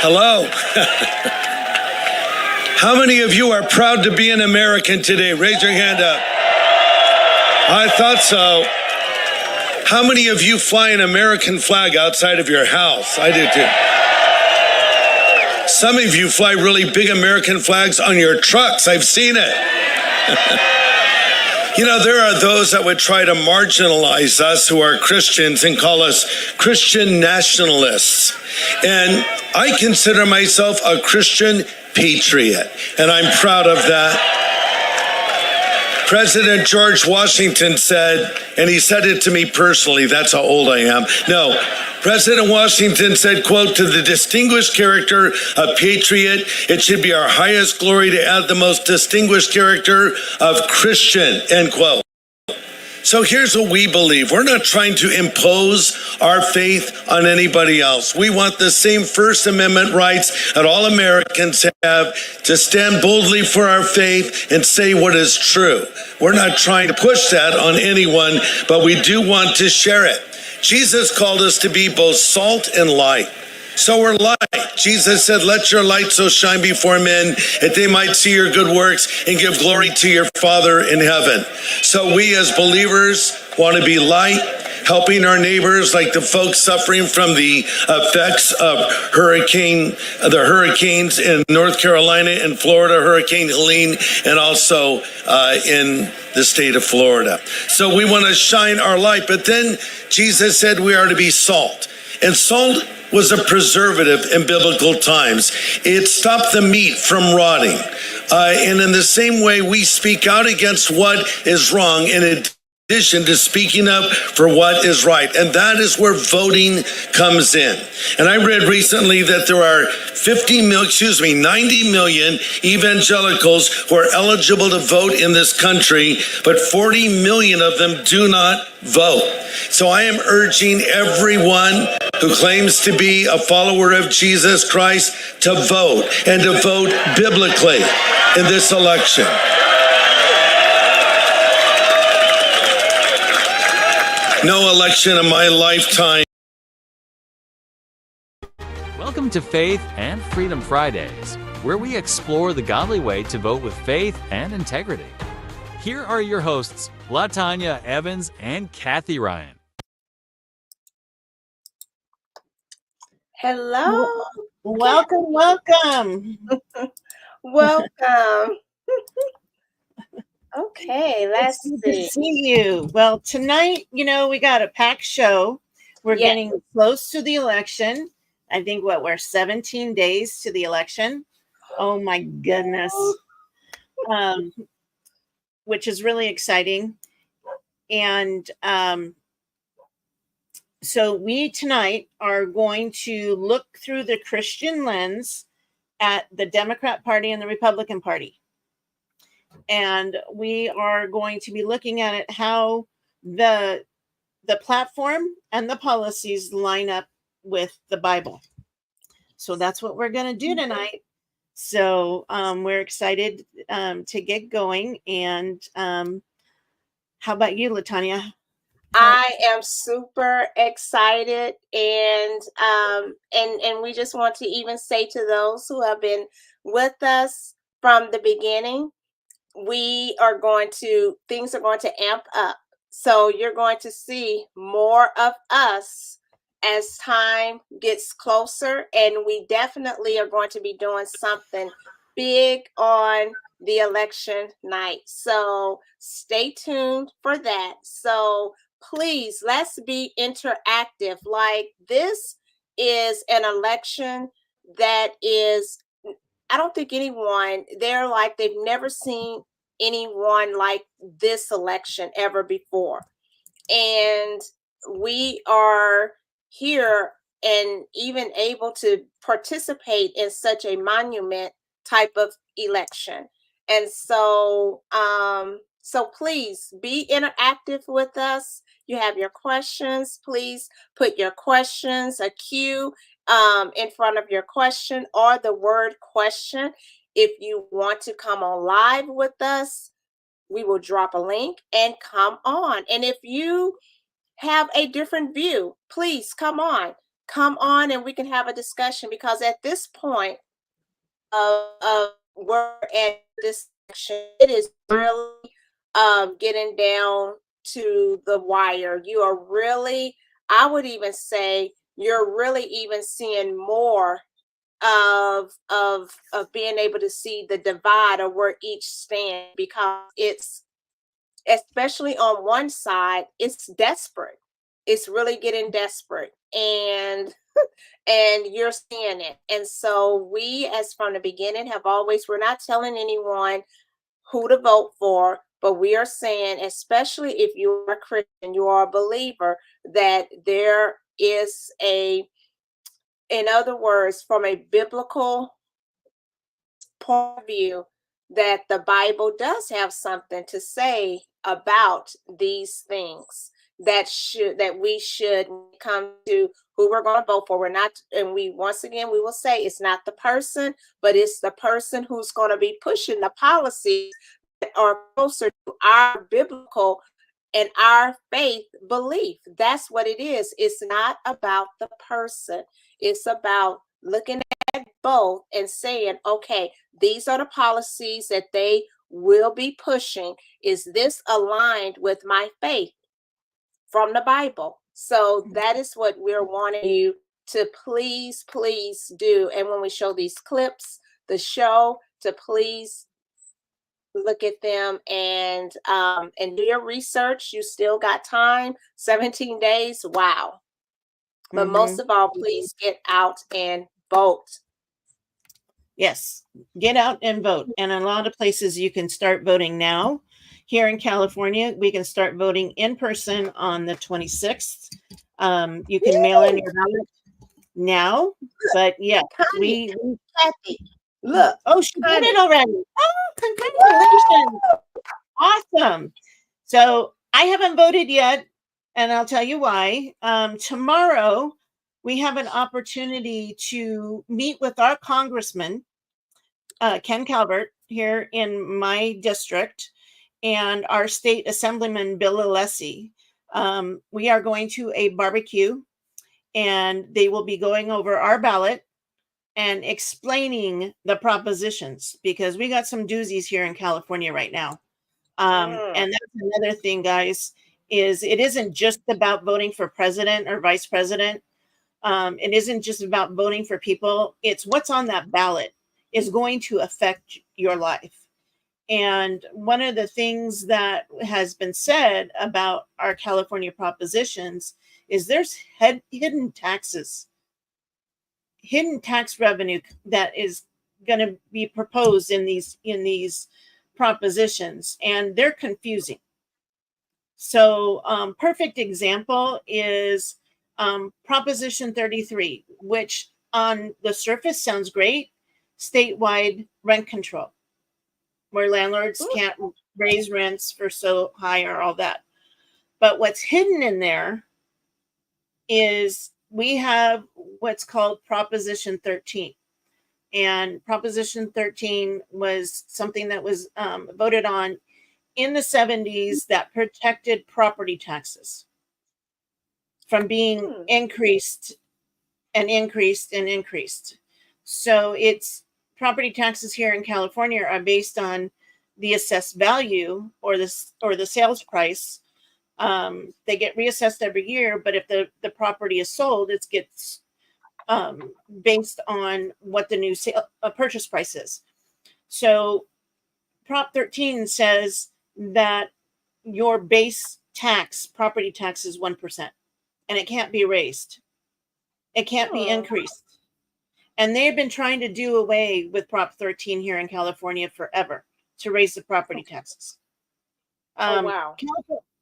Hello. How many of you are proud to be an American today? Raise your hand up. I thought so. How many of you fly an American flag outside of your house? I do too. Some of you fly really big American flags on your trucks. I've seen it. You know, there are those that would try to marginalize us who are Christians and call us Christian nationalists. And I consider myself a Christian patriot, and I'm proud of that. President George Washington said, and he said it to me personally, that's how old I am. No, President Washington said, quote, "To the distinguished character of patriot, it should be our highest glory to add the most distinguished character of Christian," end quote. So here's what we believe. We're not trying to impose our faith on anybody else. We want the same First Amendment rights that all Americans have to stand boldly for our faith and say what is true. We're not trying to push that on anyone, but we do want to share it. Jesus called us to be both salt and light. So we're light. Jesus said, "Let your light so shine before men that they might see your good works and give glory to your Father in heaven." So we as believers want to be light, helping our neighbors like the folks suffering from the effects of the hurricanes in North Carolina and Florida, Hurricane Helene, and also in the state of Florida. So we want to shine our light. But then Jesus said we are to be salt. And salt was a preservative in biblical times. It stopped the meat from rotting. And in the same way, we speak out against what is wrong in addition to speaking up for what is right. And that is where voting comes in. And I read recently that there are 90 million evangelicals who are eligible to vote in this country, but 40 million of them do not vote. So I am urging everyone who claims to be a follower of Jesus Christ to vote, and to vote biblically in this election. No election in my lifetime. Welcome to Faith and Freedom Fridays, where we explore the godly way to vote with faith and integrity. Here are your hosts, LaTanya Evans and Kathy Ryan. Hello. Welcome. Welcome. Okay, let's Good to see. see you. Well, tonight, we got a packed show. We're Yes. getting close to the election. I think we're 17 days to the election. Oh my goodness. Which is really exciting. And so we tonight are going to look through the Christian lens at the Democrat Party and the Republican Party. And we are going to be looking at it, how the platform and the policies line up with the Bible. So that's what we're going to do tonight. So we're excited to get going. And how about you, LaTanya? I am super excited, and we just want to even say to those who have been with us from the beginning, things are going to amp up. So you're going to see more of us as time gets closer, and we definitely are going to be doing something big on the election night. So stay tuned for that. So please, let's be interactive. Like, this is an election that is, I don't think they've never seen anyone like this election ever before. And we are here and even able to participate in such a monument type of election. And so, please be interactive with us. You have your questions, please put your questions, a Q in front of your question, or the word question. If you want to come on live with us, we will drop a link and come on. And if you have a different view, please come on. come on and we can have a discussion, because at this point of we're at this section, it is really getting down to the wire. You are really, I would even say, you're really even seeing more of being able to see the divide of where each stand, because it's, especially on one side, it's desperate. It's really getting desperate, and you're seeing it. And so we, as from the beginning, have always, we're not telling anyone who to vote for, but we are saying, especially if you are a Christian, you are a believer, that there is a, in other words, from a biblical point of view, that the Bible does have something to say about these things, that we should come to who we're going to vote for. We're not, and we, once again, we will say, it's not the person, but it's the person who's going to be pushing the policies that are closer to our biblical and our faith belief. That's what it is. It's not about the person. It's about looking at both and saying, okay, these are the policies that they will be pushing. Is this aligned with my faith from the Bible? So that is what we're wanting you to please, please do. And when we show these clips, the show, to please look at them and do your research. You still got time, 17 days. Wow. But most of all, please get out and vote. Yes, get out and vote. And a lot of places you can start voting now. Here in California, we can start voting in person on the 26th. You can mail in your ballot now, but yeah, Connie, Kathy, look. Oh, she did it already. Oh, congratulations. Awesome. So I haven't voted yet, and I'll tell you why. Tomorrow, we have an opportunity to meet with our congressman, Ken Calvert, here in my district, and our state assemblyman, Bill Alessi. We are going to a barbecue, and they will be going over our ballot and explaining the propositions, because we got some doozies here in California right now. And that's another thing, guys, is it isn't just about voting for president or vice president. It isn't just about voting for people. It's what's on that ballot is going to affect your life. And one of the things that has been said about our California propositions is there's hidden taxes, hidden tax revenue that is going to be proposed in these propositions, and they're confusing. So perfect example is Proposition 33, which on the surface sounds great, statewide rent control, where landlords can't raise rents for so high or all that. But what's hidden in there is we have what's called Proposition 13. And Proposition 13 was something that was voted on in the 70s that protected property taxes from being increased and increased and increased. So it's property taxes here in California are based on the assessed value or the sales price. They get reassessed every year, but if the property is sold, it gets based on what the new purchase price is. So Prop 13 says that your base tax, property tax, is 1%, and it can't be raised. It can't be increased. And they've been trying to do away with Prop 13 here in California forever to raise the property taxes. Wow.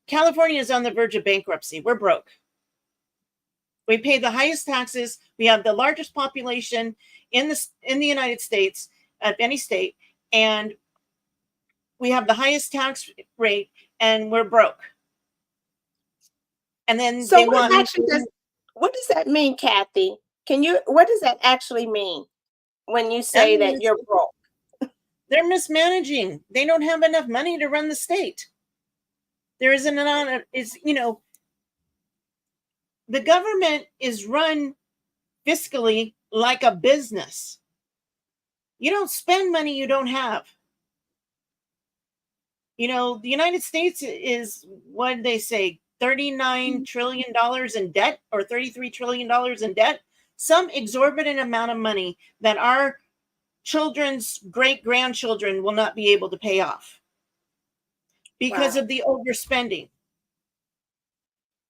California is on the verge of bankruptcy. We're broke. We pay the highest taxes. We have the largest population in the United States of any state, and we have the highest tax rate, and we're broke. And then so what does that mean, Kathy? What does that actually mean when you say that you're broke? They're mismanaging. They don't have enough money to run the state. There isn't the government is run fiscally like a business. You don't spend money you don't have. The United States is, what did they say, $39 trillion in debt, or $33 trillion in debt, some exorbitant amount of money that our children's great-grandchildren will not be able to pay off because Wow. of the overspending.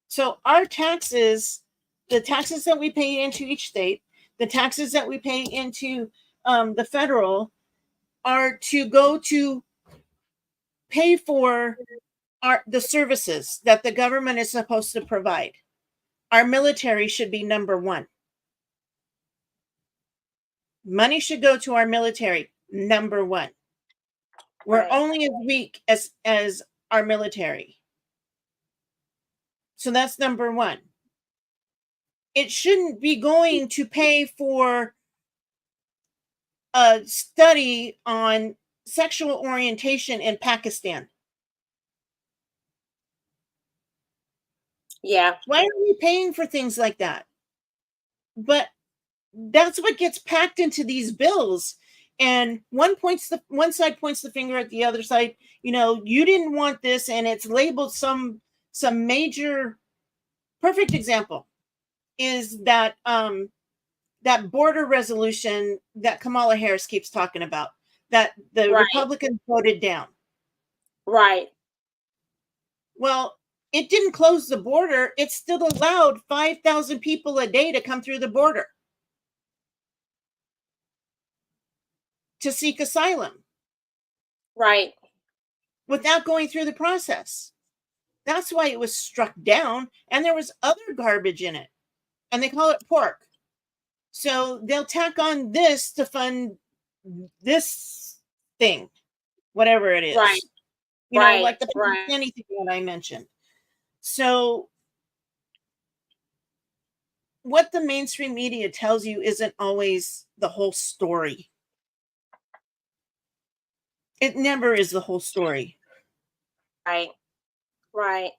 So our taxes, the taxes that we pay into each state, the taxes that we pay into the federal, are to go to pay for the services that the government is supposed to provide. Our military should be number one. Money should go to our military, number one. We're Right. only as weak as our military. So that's number one. It shouldn't be going to pay for a study on sexual orientation in Pakistan. Yeah. Why are we paying for things like that? But that's what gets packed into these bills. And one side points the finger at the other side. You didn't want this, and it's labeled some major. Perfect example is that that border resolution that Kamala Harris keeps talking about, that the Right. Republicans voted down. Right. Well, it didn't close the border. It still allowed 5,000 people a day to come through the border to seek asylum. Right. Without going through the process. That's why it was struck down, and there was other garbage in it, and they call it pork. So they'll tack on this to fund this thing, whatever it is. Right. Like the Right. anything that I mentioned. So what the mainstream media tells you isn't always the whole story. It never is the whole story. Right. Right.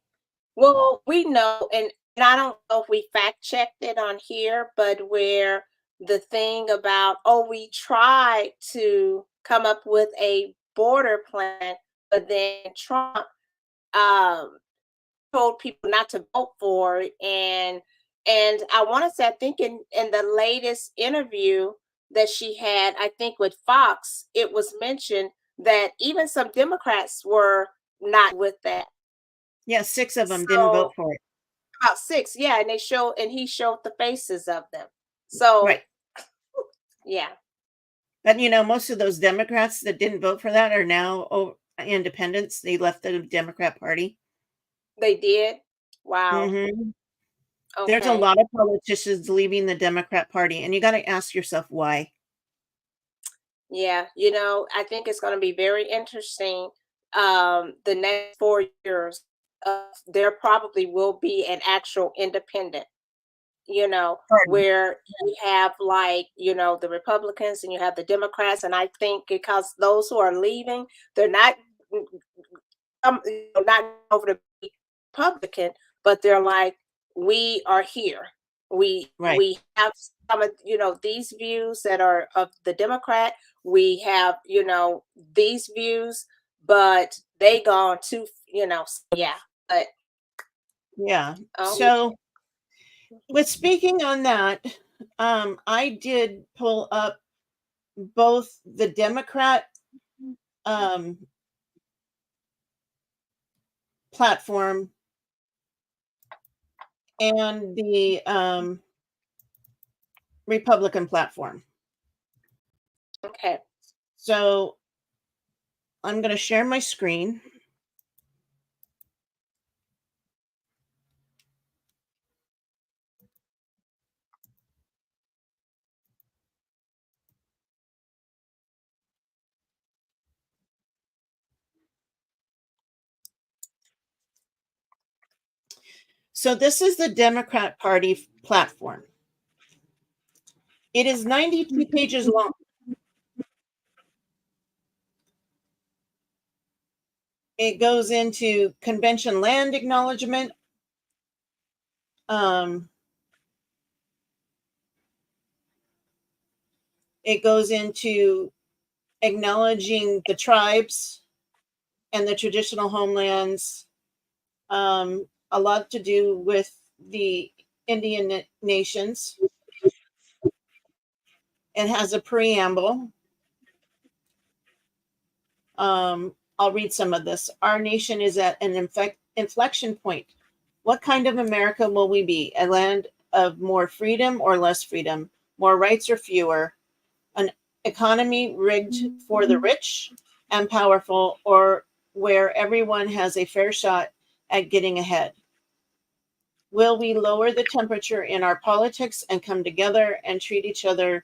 Well, we know, and I don't know if we fact checked it on here, but where the thing about, we tried to come up with a border plan, but then Trump um, told people not to vote for it. And I want to say, I think in the latest interview that she had, I think with Fox, it was mentioned that even some Democrats were not with that. Yeah, 6 of them didn't vote for it. About 6, yeah, and he showed the faces of them. So, Right. yeah, But most of those Democrats that didn't vote for that are now independents. They left the Democrat Party. they did. Wow. Mm-hmm. There's a Okay. lot of politicians leaving the Democrat Party, and you got to ask yourself why. Yeah, I think it's going to be very interesting. The next 4 years, there probably will be an actual independent. Pardon. Where you have, like, the Republicans and you have the Democrats, and I think because those who are leaving, they're not not over to be Republican, but they're like, we are here. Right. We have some of these views that are of the Democrat. We have these views, but they gone too. Yeah. But Yeah. um, So, with speaking on that, I did pull up both the Democrat um, platform and the Republican platform. okay. So I'm going to share my screen. So this is the Democrat Party platform. It is 92 pages long. It goes into convention land acknowledgement, It goes into acknowledging the tribes and the traditional homelands, a lot to do with the Indian nations. It has a preamble. I'll read some of this. Our nation is at an inflection point. What kind of America will we be? A land of more freedom or less freedom? More rights or fewer? An economy rigged for the rich and powerful, or where everyone has a fair shot at getting ahead? Will we lower the temperature in our politics and come together and treat each other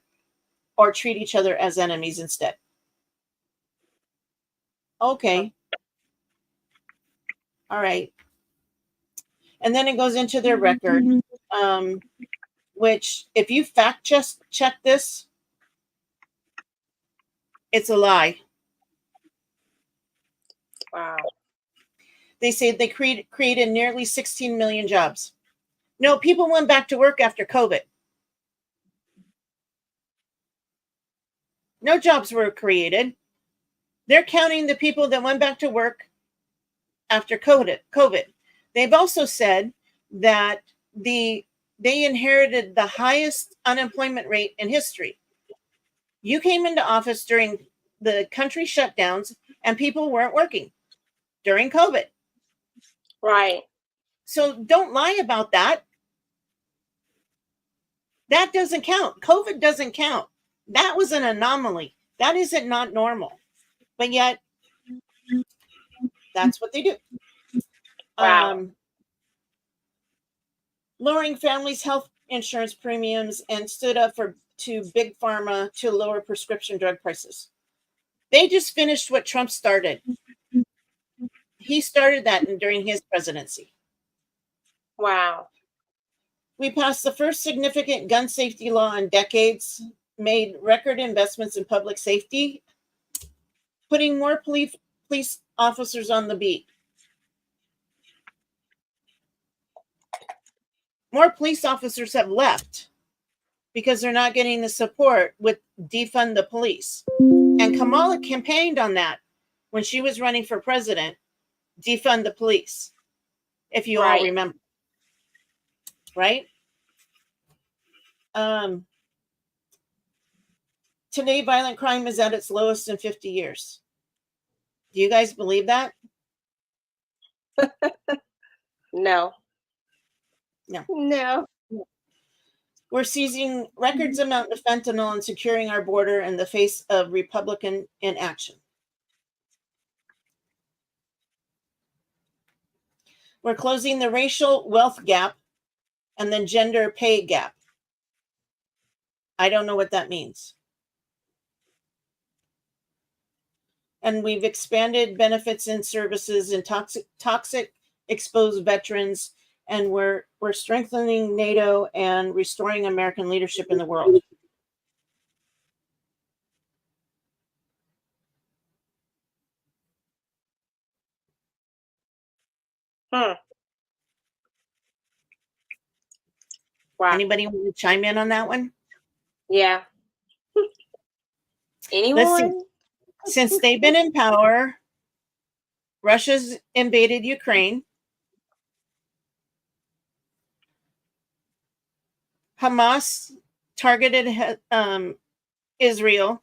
as enemies instead? Okay. All right. And then it goes into their record, which if you fact check this, it's a lie. Wow. They say they created nearly 16 million jobs. No, people went back to work after COVID. No jobs were created. They're counting the people that went back to work after COVID. They've also said that they inherited the highest unemployment rate in history. You came into office during the country shutdowns and people weren't working during COVID. Right. So don't lie about that. That doesn't count. COVID doesn't count. That was an anomaly. That isn't not normal. But yet, that's what they do. Wow. Lowering families' health insurance premiums and stood up to big pharma to lower prescription drug prices. They just finished what Trump started. He started that during his presidency. Wow. We passed the first significant gun safety law in decades, made record investments in public safety, putting more police officers on the beat. More police officers have left because they're not getting the support with defund the police. And Kamala campaigned on that when she was running for president, defund the police, if you all remember. Right? Today, violent crime is at its lowest in 50 years. Do you guys believe that? No. No. We're seizing records amount of fentanyl and securing our border in the face of Republican inaction. We're closing the racial wealth gap and the gender pay gap. I don't know what that means. And we've expanded benefits and services in toxic exposed veterans, and we're strengthening NATO and restoring American leadership in the world. Wow. Anybody want to chime in on that one? Yeah. Anyone? Since they've been in power, Russia's invaded Ukraine. Hamas targeted Israel.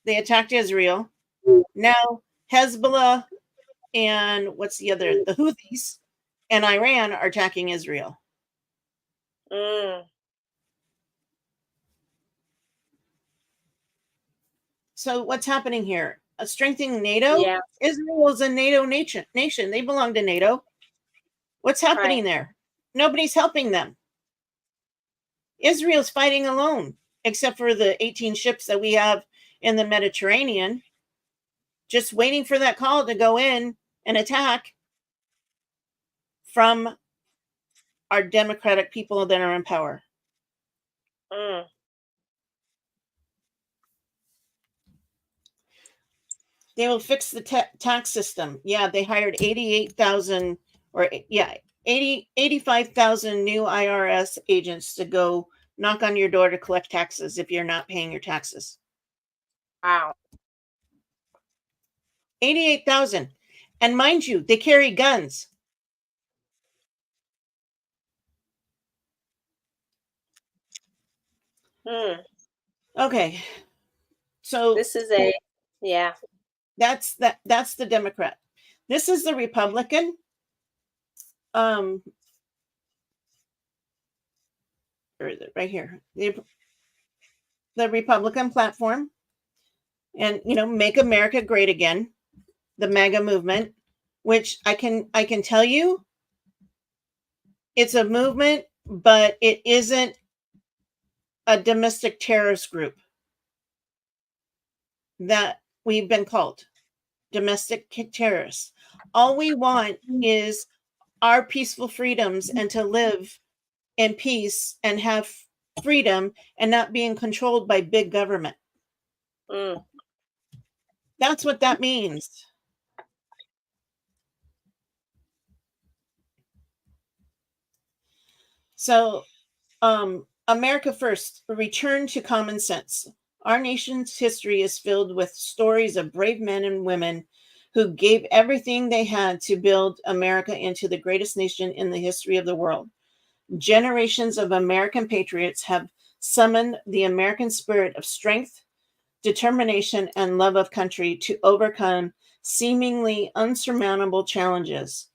They attacked Israel. Now Hezbollah and what's the other? The Houthis and Iran are attacking Israel. So what's happening here? Strengthening NATO? Yeah. Israel is a NATO nation. They belong to NATO. What's happening there? Nobody's helping them. Israel's fighting alone, except for the 18 ships that we have in the Mediterranean, just waiting for that call to go in and attack from our democratic people that are in power. They will fix the tax system. Yeah, they hired 85,000 new IRS agents to go knock on your door to collect taxes if you're not paying your taxes. Wow. 88,000. And mind you, they carry guns. Hmm. Okay. So This is yeah. that's the Democrat. This is the Republican. Where is it? Right here. The Republican platform. And make America great again. The MAGA movement, which I can tell you, it's a movement, but it isn't a domestic terrorist group that we've been called domestic terrorists. All we want is our peaceful freedoms and to live in peace and have freedom and not being controlled by big government. Mm. That's what that means. So, America First, a return to common sense. Our nation's history is filled with stories of brave men and women who gave everything they had to build America into the greatest nation in the history of the world. Generations of American patriots have summoned the American spirit of strength, determination, and love of country to overcome seemingly unsurmountable challenges.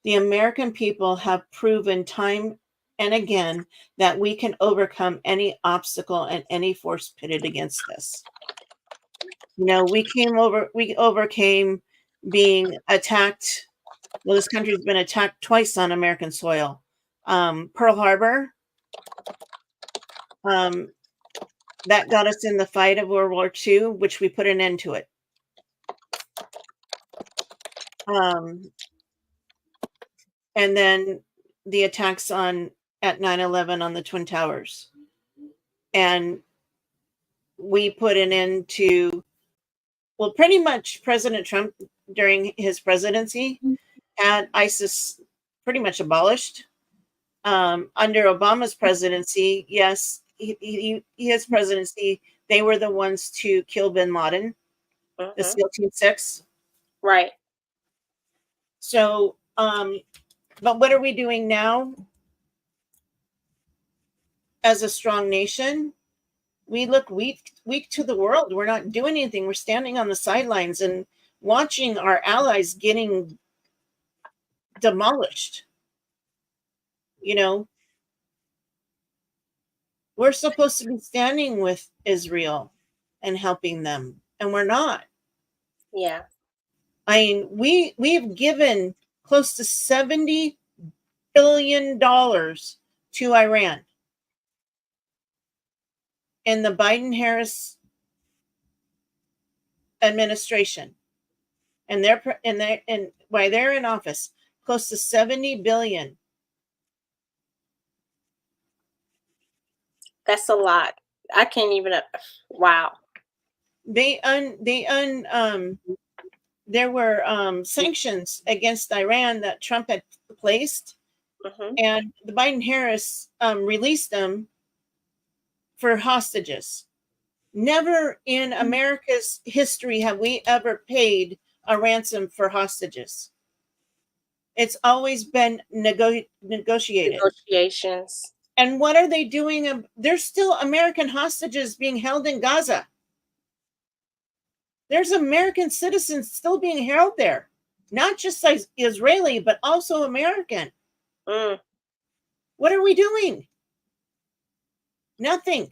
The American people have proven time and again that we can overcome any obstacle and any force pitted against us. We overcame being attacked. Well, this country's been attacked twice on American soil. Pearl Harbor, um, that got us in the fight of World War II, which we put an end to it. And then the attacks at 9/11 on the Twin Towers. And we put an end to, well, pretty much President Trump during his presidency had ISIS pretty much abolished. Under Obama's presidency, yes, his presidency, they were the ones to kill bin Laden, the SEAL Team 6. Right. So, but what are we doing now as a strong nation? We look weak to the world. We're not doing anything. We're standing on the sidelines and watching our allies getting demolished. We're supposed to be standing with Israel and helping them, and we're not. Yeah. I mean, we've given close to $70 billion to Iran in the Biden-Harris administration, and while they're in office, close to 70 billion. That's a lot. I can't even. Wow. There were sanctions against Iran that Trump had placed, and the Biden-Harris released them for hostages. Never in America's history have we ever paid a ransom for hostages. It's always been negotiated. Negotiations. And what are they doing? There's still American hostages being held in Gaza. There's American citizens still being held there, not just Israeli, but also American. What are we doing? Nothing.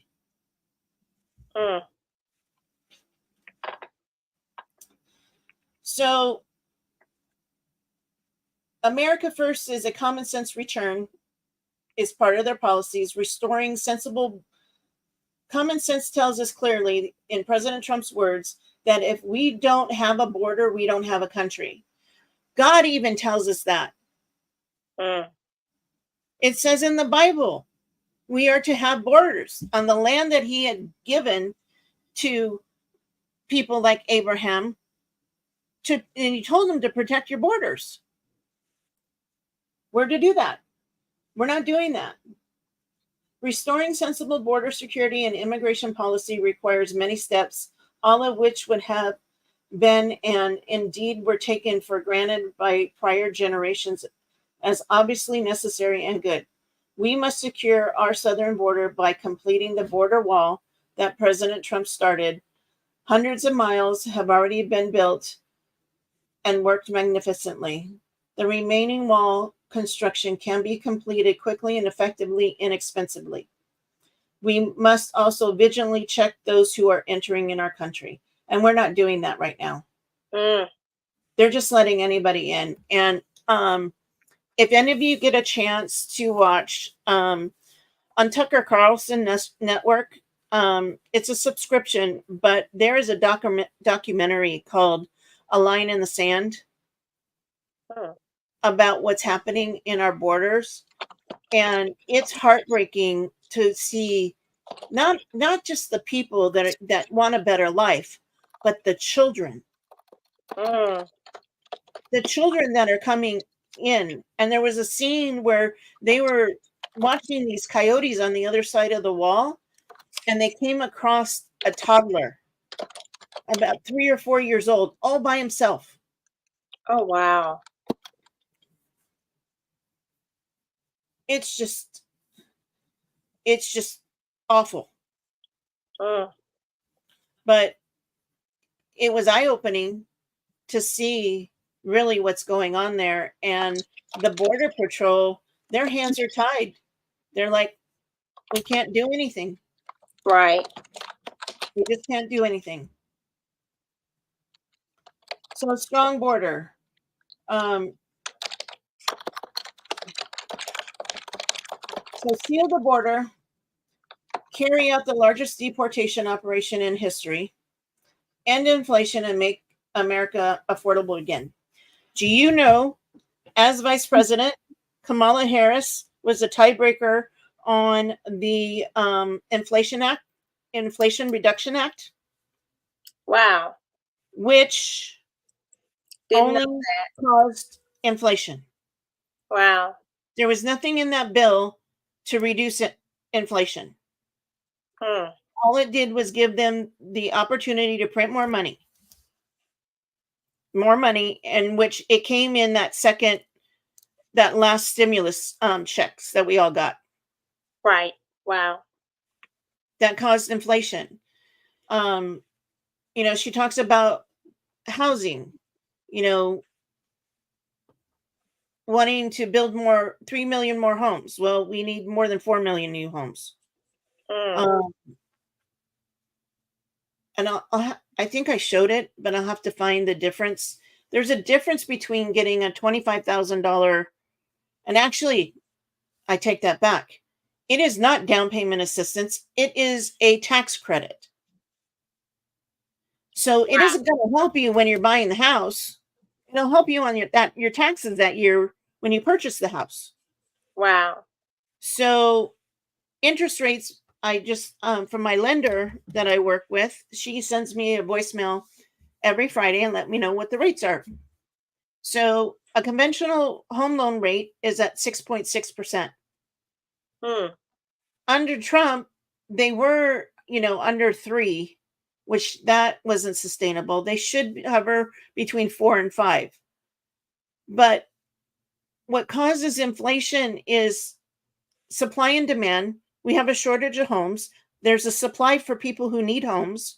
So, America First is a common sense return, is part of their policies, restoring sensible. Common sense tells us clearly, in President Trump's words, that if we don't have a border, we don't have a country. God even tells us that. It says in the Bible, we are to have borders on the land that he had given to people like Abraham. And he told them to protect your borders. We're to do that. We're not doing that. Restoring sensible border security and immigration policy requires many steps, all of which would have been and indeed were taken for granted by prior generations as obviously necessary and good. We must secure our southern border by completing the border wall that President Trump started. Hundreds of miles have already been built and worked magnificently. The remaining wall construction can be completed quickly and effectively, inexpensively. We must also vigilantly check those who are entering in our country. And we're not doing that right now. They're just letting anybody in. And if any of you get a chance to watch on Tucker Carlson Network, it's a subscription, but there is a documentary called A Line in the Sand about what's happening in our borders. And it's heartbreaking to see not just the people that want a better life, but the children. The children that are coming in. And there was a scene where they were watching these coyotes on the other side of the wall, and they came across a toddler about 3 or 4 years old, all by himself. Oh, wow. It's just awful. But it was eye-opening to see really what's going on there. And the Border Patrol, their hands are tied. They're like, we can't do anything. Right. We just can't do anything. So a strong border. So seal the border, carry out the largest deportation operation in history, end inflation, and make America affordable again. Do you know, as Vice President, Kamala Harris was a tiebreaker on the Inflation Reduction Act? Wow. Which Didn't only caused inflation. Wow. There was nothing in that bill to reduce inflation. All it did was give them the opportunity to print more money, in which it came in that last stimulus checks that we all got. Right. Wow. That caused inflation. She talks about housing, wanting to build 3 million more homes. Well, we need more than 4 million new homes. And I think I showed it, but I'll have to find the difference. There's a difference between getting a $25,000, and actually, I take that back. It is not down payment assistance. It is a tax credit. So it isn't going to help you when you're buying the house. It'll help you on your taxes that year when you purchase the house. Wow. So interest rates, I just, from my lender that I work with, she sends me a voicemail every Friday and let me know what the rates are. So a conventional home loan rate is at 6.6%. Under Trump, they were, under 3%, which that wasn't sustainable. They should hover between 4 and 5. But what causes inflation is supply and demand. We have a shortage of homes. There's a supply for people who need homes.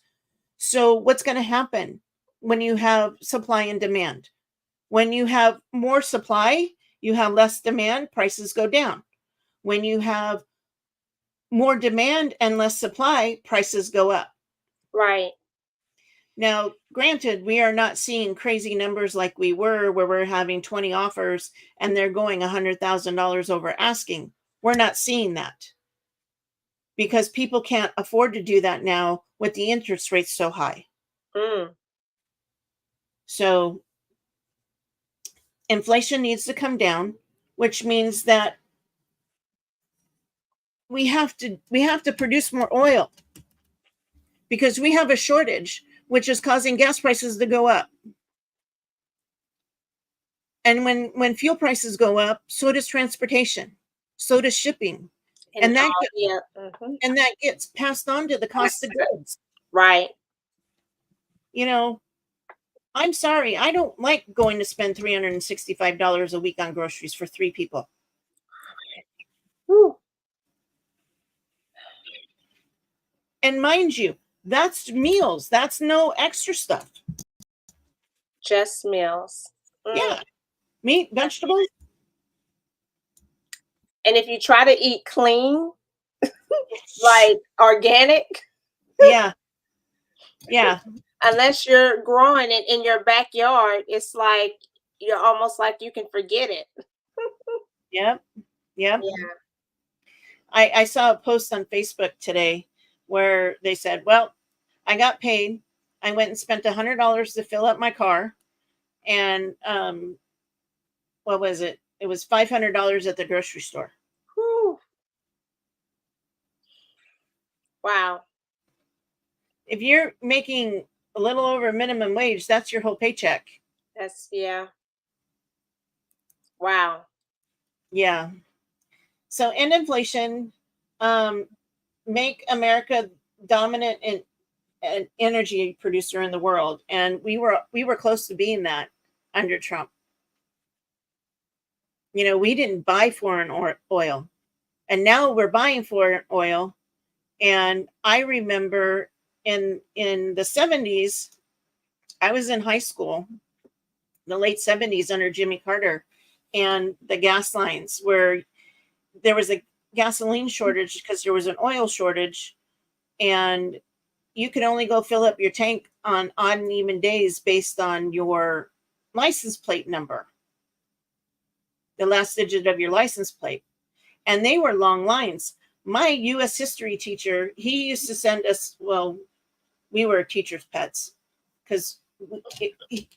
So what's going to happen when you have supply and demand? When you have more supply, you have less demand, prices go down. When you have more demand and less supply, prices go up. Right. Now, granted, we are not seeing crazy numbers like we were, where we're having 20 offers and they're going $100,000 over asking. We're not seeing that because people can't afford to do that now with the interest rates so high. So inflation needs to come down, which means that we have to produce more oil because we have a shortage, which is causing gas prices to go up. And when fuel prices go up, so does transportation, so does shipping. And that yeah. and that gets passed on to the cost of goods. Right. You know, I'm sorry, I don't like going to spend $365 a week on groceries for 3 people. Whew. And mind you, that's meals. That's no extra stuff. Just meals. Yeah. Meat, vegetables. And if you try to eat clean, like organic, Yeah. Yeah. unless you're growing it in your backyard, it's like you're almost like you can forget it. Yep. Yep. Yeah. I saw a post on Facebook today where they said, well, I got paid. I went and spent $100 to fill up my car. And what was it? It was $500 at the grocery store. Whew. Wow. If you're making a little over minimum wage, that's your whole paycheck. That's yeah. Wow. Yeah. So end inflation, make America dominant in an energy producer in the world, and we were close to being that under Trump. You know, we didn't buy foreign oil, and now we're buying foreign oil. And I remember in the 70s, I was in high school, the late 70s under Jimmy Carter, and the gas lines where there was a gasoline shortage because there was an oil shortage, and you could only go fill up your tank on odd and even days based on your license plate number, the last digit of your license plate. And they were long lines. My US history teacher, he used to send us, well, we were teacher's pets because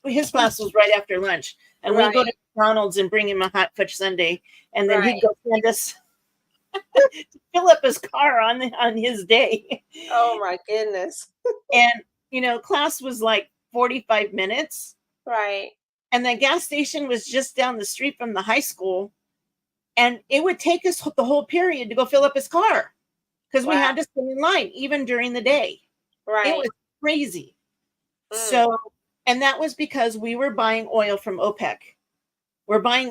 his class was right after lunch. And we'd go to McDonald's and bring him a hot fudge sundae. And then he'd go send us to fill up his car on his day. Oh my goodness. And, you know, class was like 45 minutes. Right. And the gas station was just down the street from the high school. And it would take us the whole period to go fill up his car because we had to stand in line even during the day. Right. It was crazy. So, and that was because we were buying oil from OPEC. We're buying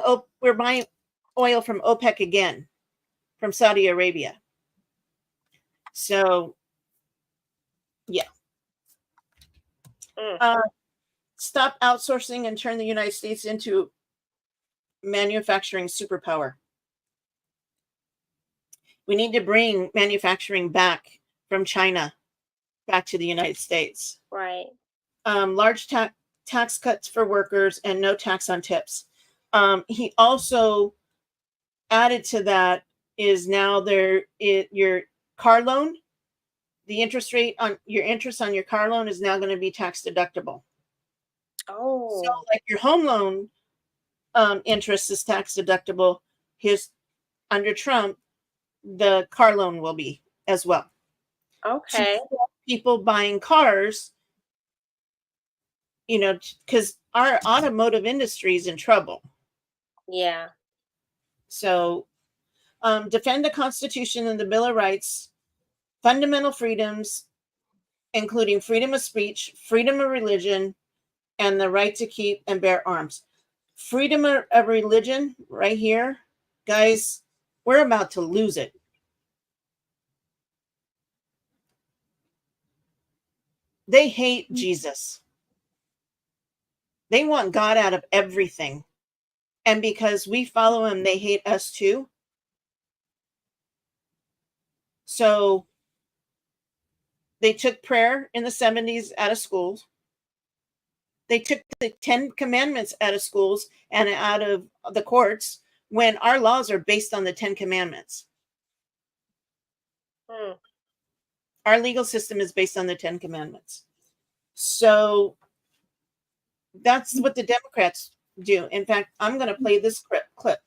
oil from OPEC again, from Saudi Arabia. So, yeah. Stop outsourcing and turn the United States into manufacturing superpower. We need to bring manufacturing back from China back to the United States. Right. Large tax cuts for workers and no tax on tips. He also added to that is now your car loan, the interest rate on your car loan is now going to be tax deductible. Oh. So like your home loan interest is tax deductible. Under Trump, the car loan will be as well. Okay. So people buying cars, you know, because our automotive industry is in trouble. Yeah. So defend the Constitution and the Bill of Rights, fundamental freedoms, including freedom of speech, freedom of religion, and the right to keep and bear arms. Freedom of religion right here, guys, we're about to lose it. They hate Jesus. They want God out of everything. And because we follow him, they hate us too. So they took prayer in the 70s out of schools. They took the 10 commandments out of schools and out of the courts when our laws are based on the 10 commandments. Our legal system is based on the 10 commandments. So that's what the Democrats do. In fact, I'm going to play this clip.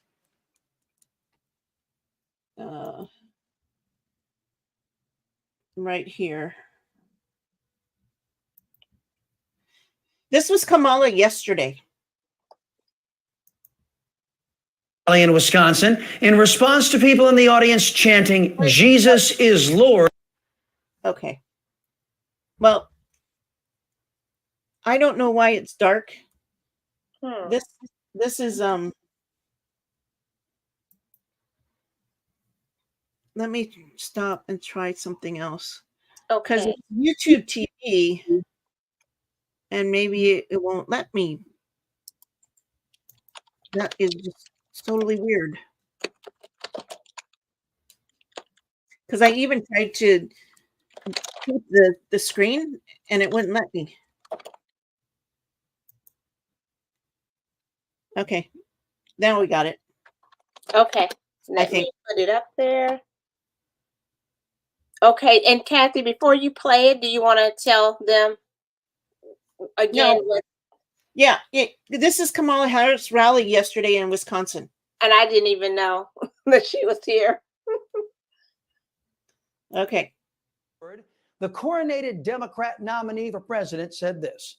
Right here. This was Kamala yesterday. rally in Wisconsin in response to people in the audience chanting, "Jesus is Lord." Okay. Well, I don't know why it's dark. This is let me stop and try something else. Because Okay. it's YouTube TV and maybe it won't let me. That is just totally weird. Because I even tried to keep the screen and it wouldn't let me. Okay. Now we got it. Okay. Let me put it up there. Okay. And Kathy, before you play it, do you want to tell them again No. what? Yeah. This is Kamala Harris rally yesterday in Wisconsin. And I didn't even know that she was here. Okay. The coronated Democrat nominee for president said this.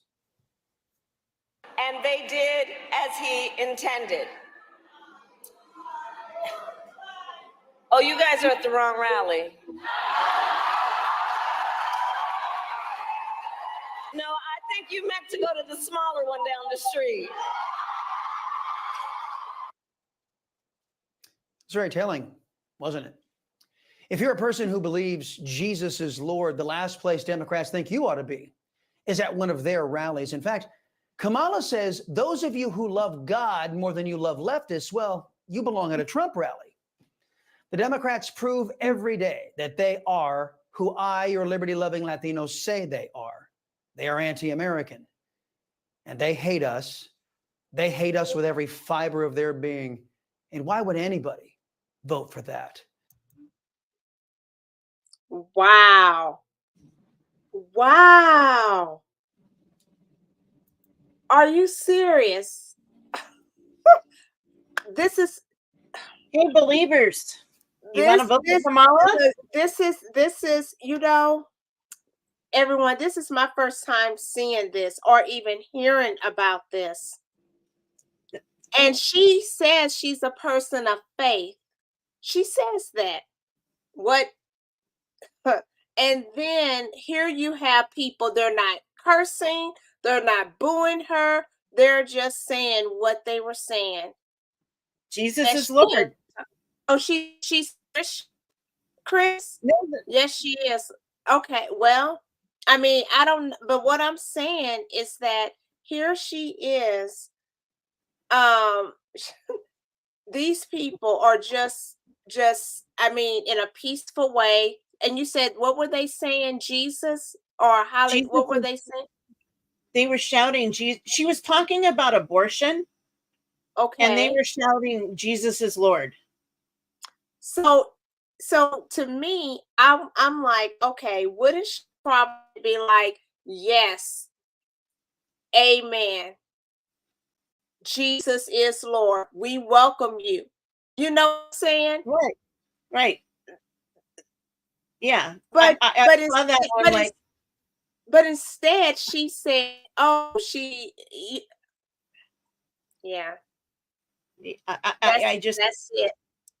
And they did as he intended. Oh, you guys are at the wrong rally. No, I think you meant to go to the smaller one down the street. It's very telling, wasn't it? If you're a person who believes Jesus is Lord, the last place Democrats think you ought to be is at one of their rallies. In fact, Kamala says those of you who love God more than you love leftists, well, you belong at a Trump rally. The Democrats prove every day that they are who I, your liberty-loving Latinos, say they are. They are anti-American, and they hate us. They hate us with every fiber of their being. And why would anybody vote for that? Wow. Wow. Are you serious? This is Hey, believers. You want to vote for Kamala? This is, everyone, this is my first time seeing this or even hearing about this. And she says she's a person of faith. She says that. What? And then here you have people, they're not cursing, they're not booing her, they're just saying what they were saying. Jesus is Lord. Oh, she's Chris? No, Yes, she is. Okay, well, I mean, I don't, but what I'm saying is that here she is. These people are just, I mean, in a peaceful way. And you said, what were they saying? Jesus or Holly? Jesus What were they saying? They were shouting, she was talking about abortion. Okay. And they were shouting, Jesus is Lord. So to me, I'm like, okay, wouldn't she probably be like, yes, amen. Jesus is Lord. We welcome you. You know what I'm saying? Right. Right. Yeah. But but instead she said, oh, yeah. That's it.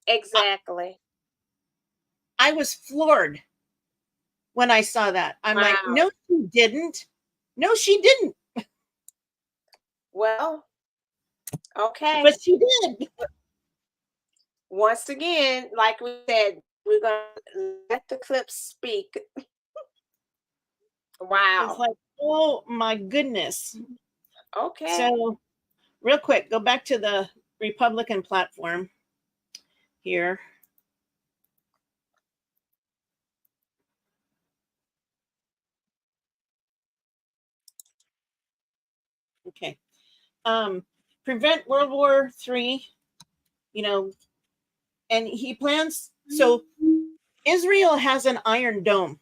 Exactly. I was floored when I saw that. I'm like, no, she didn't. No, she didn't. Well, okay. But she did. Once again, like we said, we're gonna let the clip speak. Wow. It's like, oh my goodness. Okay. So real quick, go back to the Republican platform here. Okay. Prevent World War III, and he plans. So Israel has an Iron Dome,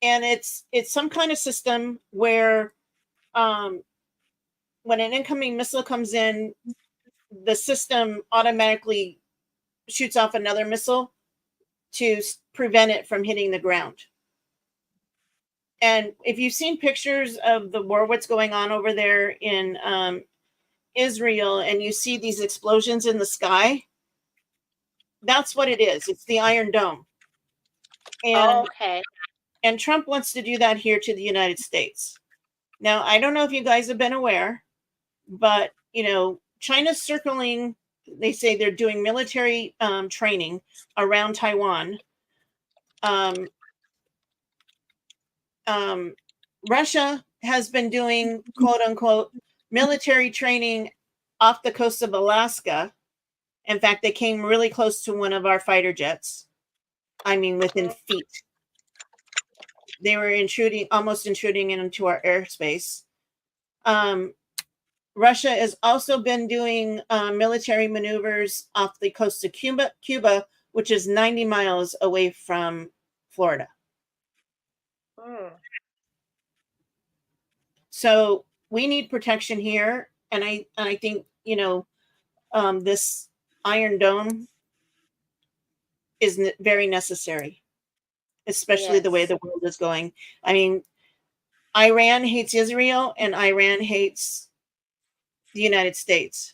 and it's some kind of system where when an incoming missile comes in, the system automatically shoots off another missile to prevent it from hitting the ground. And if you've seen pictures of the war, what's going on over there in Israel and you see these explosions in the sky, that's what it is. It's the Iron Dome. Okay. And Trump wants to do that here to the United States. Now, I don't know if you guys have been aware, but, China's circling, they say they're doing military training around Taiwan. Russia has been doing, quote unquote, military training off the coast of Alaska. In fact, they came really close to one of our fighter jets. I mean, within feet. They were almost intruding into our airspace. Russia has also been doing military maneuvers off the coast of Cuba, which is 90 miles away from Florida. So we need protection here, and I think this Iron Dome is very necessary, especially the way the world is going. I mean, Iran hates Israel, and Iran hates the United States.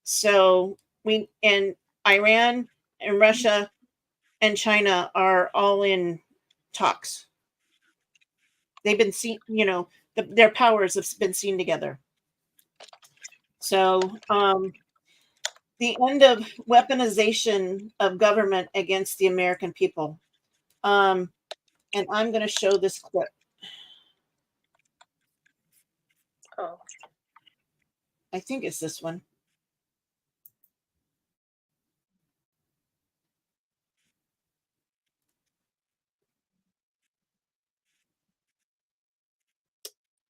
So Iran and Russia and China are all in talks. They've been seen, their powers have been seen together. So the end of weaponization of government against the American people. And I'm going to show this clip. Oh. I think it's this one.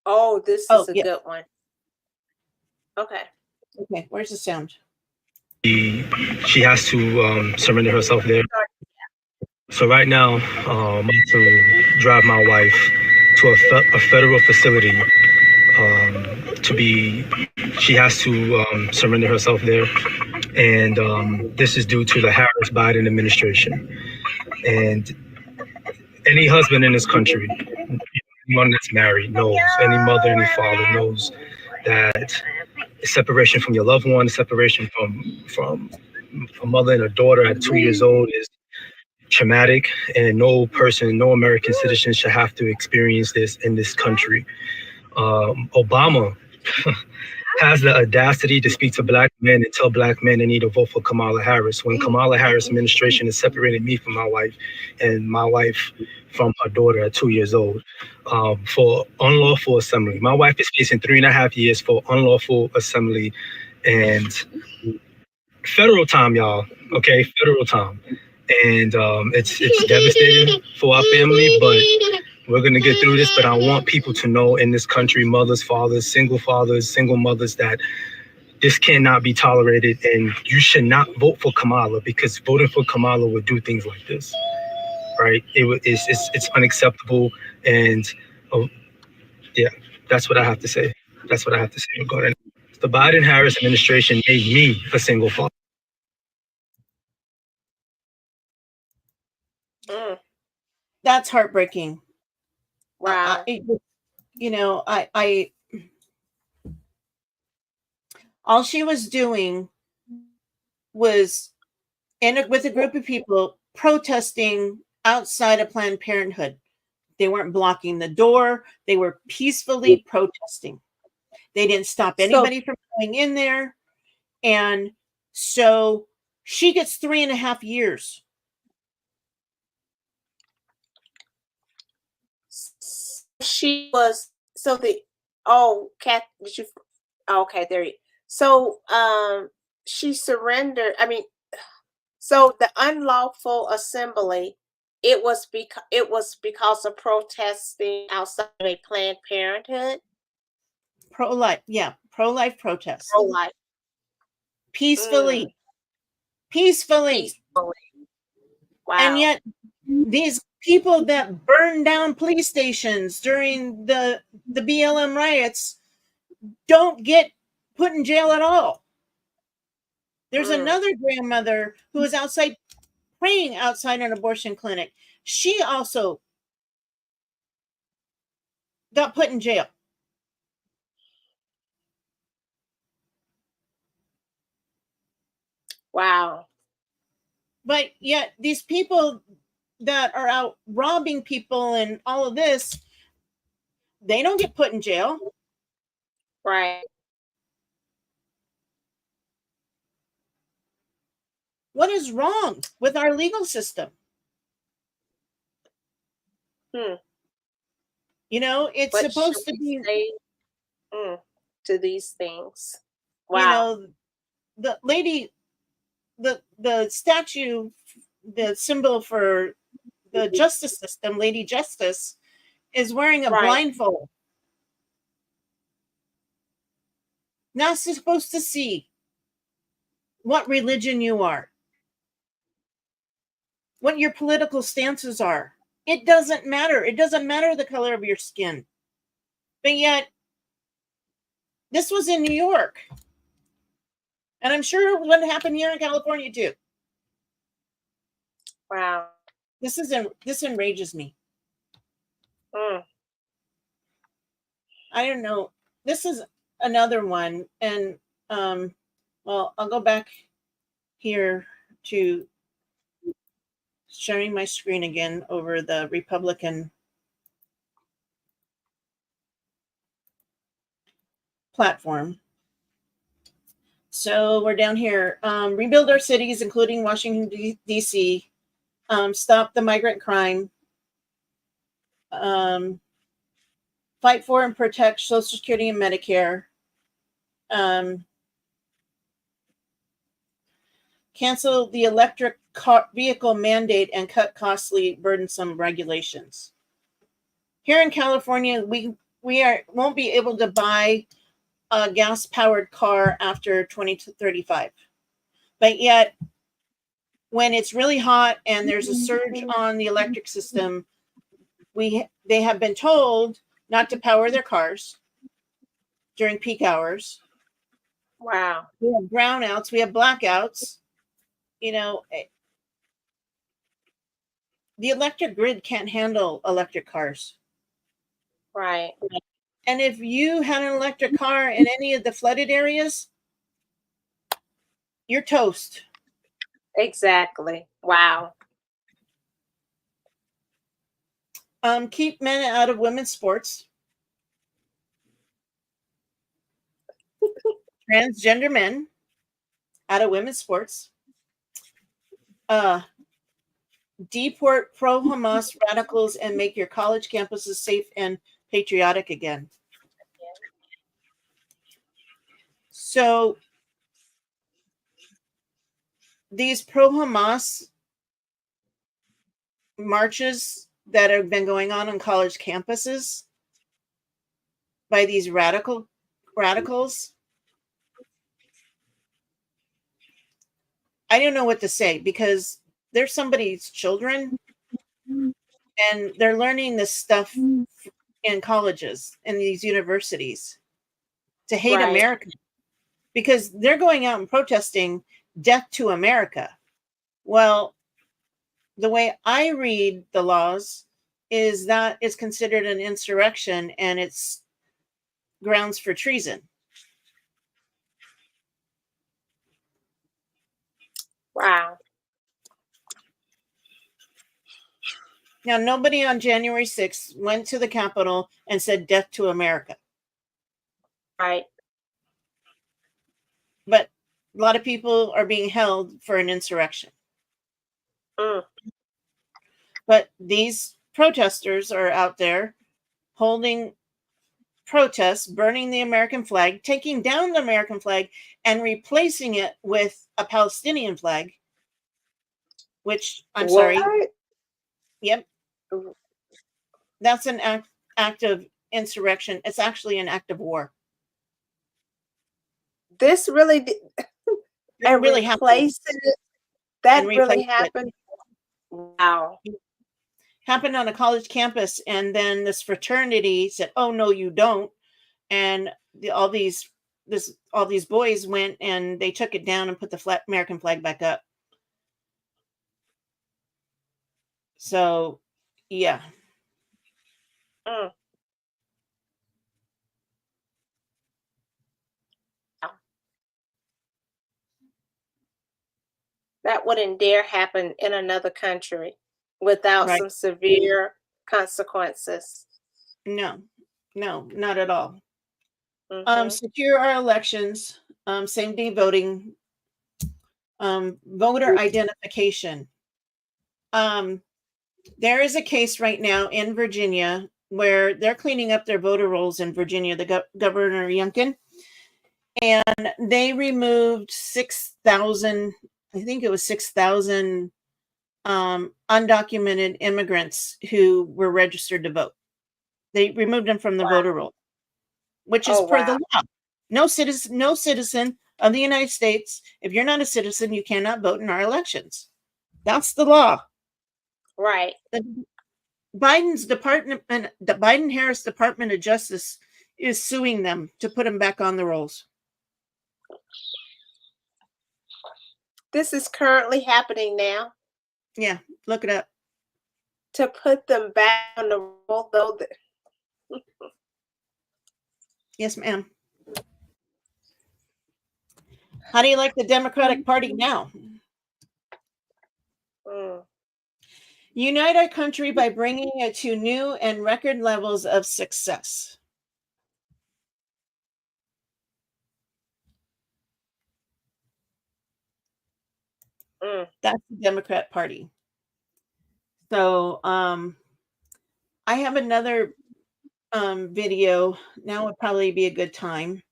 Oh, this is a good one. Okay. Okay, where's the sound? She has to surrender herself there. So right now, I'm to drive my wife to a federal facility she has to surrender herself there. And this is due to the Harris-Biden administration. And any husband in this country, anyone that's married knows, any mother, any father knows that separation from your loved one, separation from a mother and a daughter at 2 years old is traumatic, and no American citizen should have to experience this in this country. Obama has the audacity to speak to black men and tell black men they need to vote for Kamala Harris, when Kamala Harris administration has separated me from my wife and my wife from her daughter at 2 years old for unlawful assembly. My wife is facing 3.5 years for unlawful assembly and federal time, y'all. Okay, federal time. And it's devastating for our family, but we're going to get through this. But I want people to know in this country, mothers, fathers, single mothers, that this cannot be tolerated. And you should not vote for Kamala, because voting for Kamala would do things like this. Right? It's unacceptable. And yeah, that's what I have to say. That's what I have to say regarding it. The Biden-Harris administration made me a single father. That's heartbreaking. Wow. All she was doing was with a group of people protesting outside of Planned Parenthood. They weren't blocking the door. They were peacefully protesting. They didn't stop anybody from going in there. And so she gets 3.5 years. She was Kath, did you? Okay, there you. So she surrendered. I mean, so the unlawful assembly, it was because of protesting outside of a Planned Parenthood. Pro-life protests. Pro-life. Peacefully. Wow. And yet these people that burned down police stations during the BLM riots don't get put in jail at all. There's another grandmother who was outside praying outside an abortion clinic. She also got put in jail. Wow. But yet these people that are out robbing people and all of this, they don't get put in jail. Right. What is wrong with our legal system? Hmm. You know, it's What should supposed to we be, say to these things? you Wow. know, the lady, the statue, the symbol for the justice system, Lady Justice, is wearing a Right. blindfold. Not supposed to see what religion you are, what your political stances are. It doesn't matter. It doesn't matter the color of your skin. But yet, this was in New York. And I'm sure what happened here in California too. Wow. This enrages me. Mm. I don't know. This is another one. And well, I'll go back here to sharing my screen again over the Republican platform. So we're down here. Rebuild our cities, including Washington, D.C. Stop the migrant crime. Fight for and protect Social Security and Medicare. Cancel the electric vehicle mandate and cut costly, burdensome regulations. Here in California, we won't be able to buy a gas-powered car after 2035. But yet, when it's really hot and there's a surge on the electric system, they have been told not to power their cars during peak hours. Wow. We have brownouts, we have blackouts. You know, the electric grid can't handle electric cars. Right. And if you had an electric car in any of the flooded areas, you're toast. Exactly. Wow. Keep men out of women's sports. Transgender men out of women's sports. Deport pro-Hamas radicals and make your college campuses safe and patriotic again. So these pro-Hamas marches that have been going on college campuses by these radicals, I don't know what to say, because they're somebody's children and they're learning this stuff in colleges and these universities to hate Right. America, because they're going out and protesting death to America. Well, the way I read the laws is that it's considered an insurrection and it's grounds for treason. Wow. Now, nobody on January 6th went to the Capitol and said death to America. Right. But a lot of people are being held for an insurrection. Mm. But these protesters are out there holding protests, burning the American flag, taking down the American flag, and replacing it with a Palestinian flag, which I'm What? sorry. Yep. That's an act of insurrection. It's actually an act of war. This really did, and really happened. replaced it. That And really replaced it. happened. Wow. Happened on a college campus, and then this fraternity said, "Oh no, you don't," and all these boys went and they took it down and put the American flag back up. So, yeah. Mm. That wouldn't dare happen in another country without Right. some severe consequences. No, no, not at all. Hmm. Secure our elections, same day voting, voter identification. There is a case right now in Virginia where they're cleaning up their voter rolls in Virginia, the Governor Youngkin, and they removed 6,000, I think it was 6,000 undocumented immigrants who were registered to vote. They removed them from the voter roll, which is Oh, per the wow. law. No citizen of the United States. If you're not a citizen, you cannot vote in our elections. That's the law. Right. The Biden-Harris Department of Justice is suing them to put them back on the rolls. This is currently happening now. Yeah, look it up. To put them back on the roll, though. Yes, ma'am. How do you like the Democratic Party now? Unite our country by bringing it to new and record levels of success. That's the Democrat Party. So I have another video. Now would probably be a good time.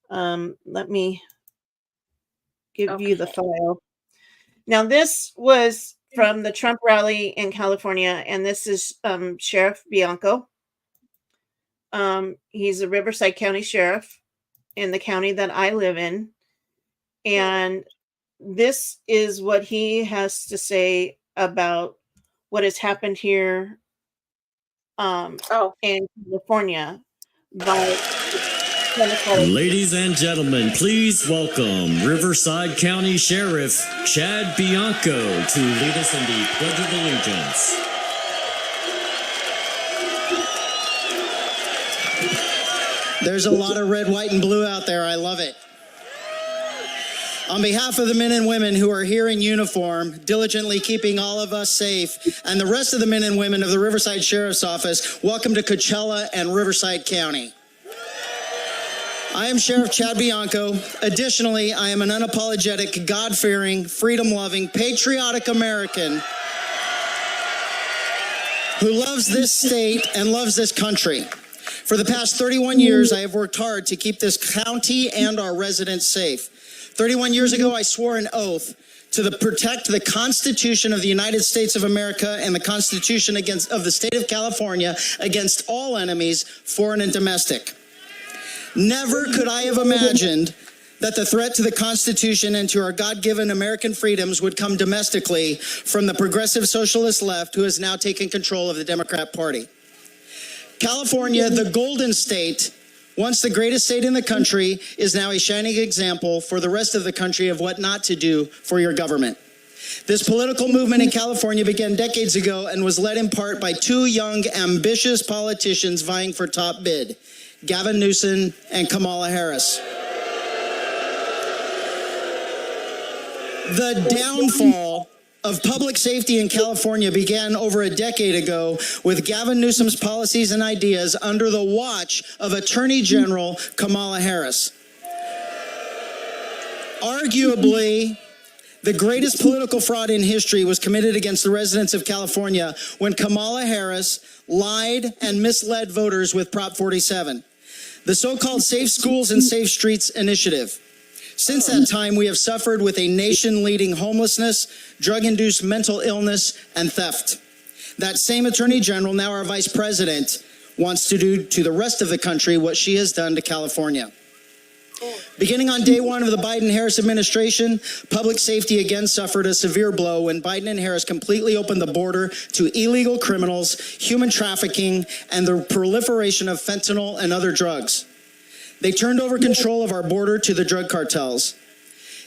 Let me give you the file. Now, this was from the Trump rally in California, and this is Sheriff Bianco. He's a Riverside County Sheriff in the county that I live in. And this is what he has to say about what has happened here in California. Ladies and gentlemen, please welcome Riverside County Sheriff Chad Bianco to lead us in the Pledge of Allegiance. There's a lot of red, white, and blue out there. I love it. On behalf of the men and women who are here in uniform, diligently keeping all of us safe, and the rest of the men and women of the Riverside Sheriff's Office, welcome to Coachella and Riverside County. I am Sheriff Chad Bianco. Additionally, I am an unapologetic, God-fearing, freedom-loving, patriotic American who loves this state and loves this country. For the past 31 years, I have worked hard to keep this county and our residents safe. 31 years ago, I swore an oath to protect the Constitution of the United States of America and the Constitution of the state of California against all enemies, foreign and domestic. Never could I have imagined that the threat to the Constitution and to our God-given American freedoms would come domestically from the progressive socialist left who has now taken control of the Democrat Party. California, the Golden State, once the greatest state in the country, is now a shining example for the rest of the country of what not to do for your government. This political movement in California began decades ago and was led in part by two young, ambitious politicians vying for top bid, Gavin Newsom and Kamala Harris. The downfall of public safety in California began over a decade ago with Gavin Newsom's policies and ideas under the watch of Attorney General Kamala Harris. Arguably, the greatest political fraud in history was committed against the residents of California when Kamala Harris lied and misled voters with Prop 47, the so-called Safe Schools and Safe Streets initiative. Since that time, we have suffered with a nation-leading homelessness, drug-induced mental illness, and theft. That same Attorney General, now our Vice President, wants to do to the rest of the country what she has done to California. Beginning on day one of the Biden-Harris administration, public safety again suffered a severe blow when Biden and Harris completely opened the border to illegal criminals, human trafficking, and the proliferation of fentanyl and other drugs. They turned over control of our border to the drug cartels.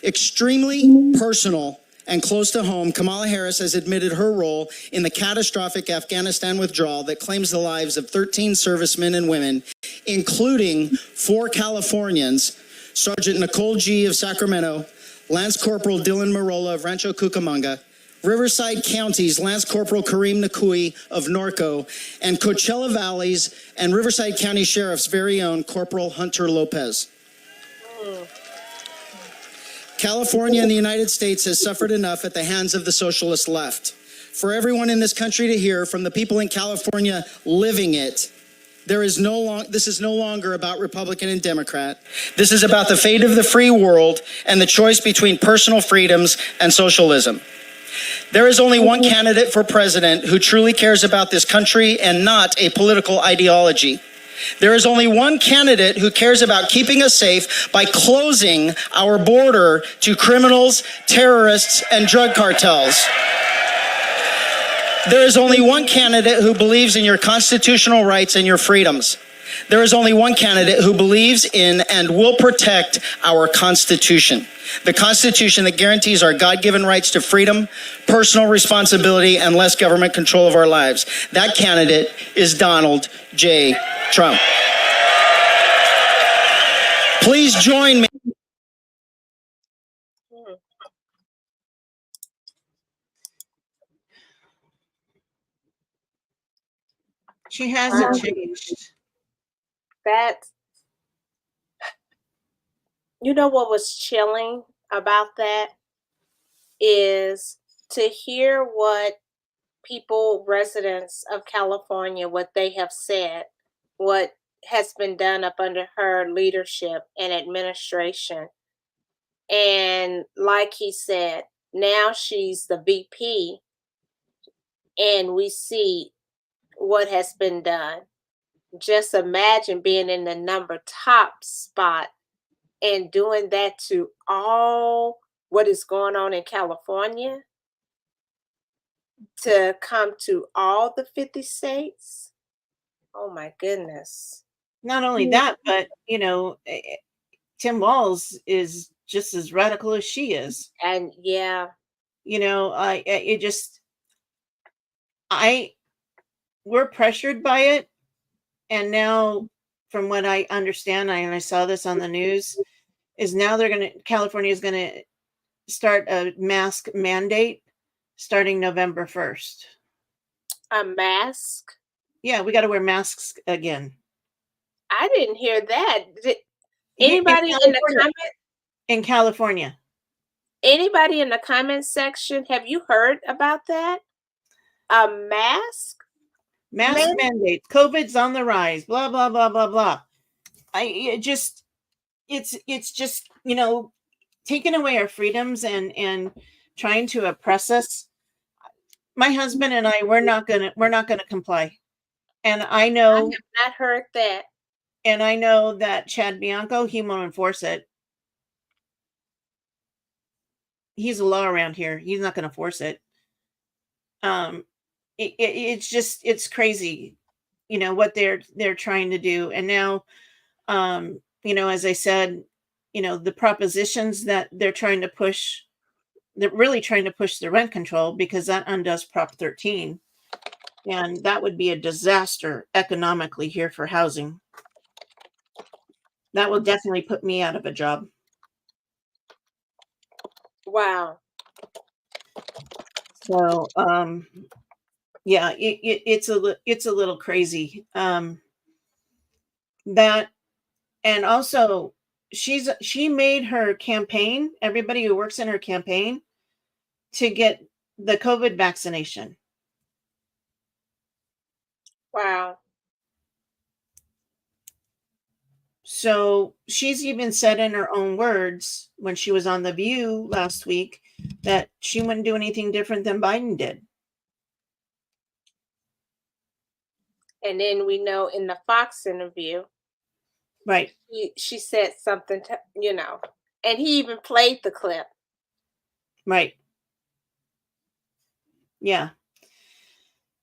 Extremely personal and close to home, Kamala Harris has admitted her role in the catastrophic Afghanistan withdrawal that claims the lives of 13 servicemen and women, including 4 Californians, Sergeant Nicole G. of Sacramento, Lance Corporal Dylan Marola of Rancho Cucamonga, Riverside County's Lance Corporal Kareem Nakui of Norco, and Coachella Valley's and Riverside County Sheriff's very own Corporal Hunter Lopez. California and the United States has suffered enough at the hands of the socialist left. For everyone in this country to hear from the people in California living it, this is no longer about Republican and Democrat. This is about the fate of the free world and the choice between personal freedoms and socialism. There is only one candidate for president who truly cares about this country and not a political ideology. There is only one candidate who cares about keeping us safe by closing our border to criminals, terrorists, and drug cartels. There is only one candidate who believes in your constitutional rights and your freedoms. There is only one candidate who believes in and will protect our Constitution. The Constitution that guarantees our God-given rights to freedom, personal responsibility, and less government control of our lives. That candidate is Donald J. Trump. Please join me. She hasn't changed. That, you know what was chilling about that is to hear what people, residents of California, what they have said, what has been done up under her leadership and administration. And like he said, now she's the VP and we see what has been done. Just imagine being in the number top spot and doing that to all what is going on in California, to come to all the 50 states. Oh my goodness. Not only that, but Tim Walz is just as radical as she is. And yeah, we're pressured by it. And now, from what I understand, and I saw this on the news, is now California is going to start a mask mandate starting November 1st. A mask? Yeah, we got to wear masks again. I didn't hear that. Anybody in the comment? In California. Anybody in the comment section, have you heard about that? A mask? Mask mandates. COVID's on the rise. Blah blah blah blah blah. It's just taking away our freedoms and trying to oppress us. My husband and I, we're not gonna comply. And I know I have not heard that. And I know that Chad Bianco, he won't enforce it. He's a law around here. He's not going to force it. It's crazy, what they're trying to do. And now, as I said, the propositions that they're trying to push, they're really trying to push the rent control because that undoes Prop 13. And that would be a disaster economically here for housing. That will definitely put me out of a job. Wow. So, yeah, it's a little crazy. That, and also she made her campaign, everybody who works in her campaign, to get the COVID vaccination. Wow. So she's even said in her own words when she was on The View last week that she wouldn't do anything different than Biden did. And then we know in the Fox interview, right? She said something to, and he even played the clip. Right. Yeah.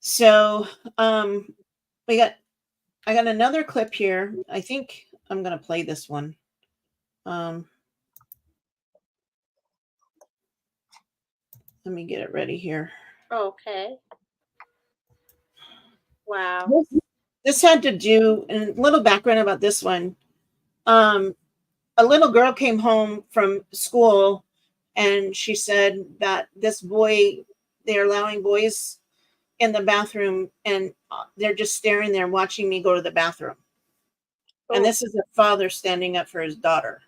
So I got another clip here. I think I'm going to play this one. Let me get it ready here. Okay. Wow. This had to do, and a little background about this one. A little girl came home from school And she said that this boy, they're allowing boys in the bathroom, and they're just staring there watching me go to the bathroom. And this is a father standing up for his daughter.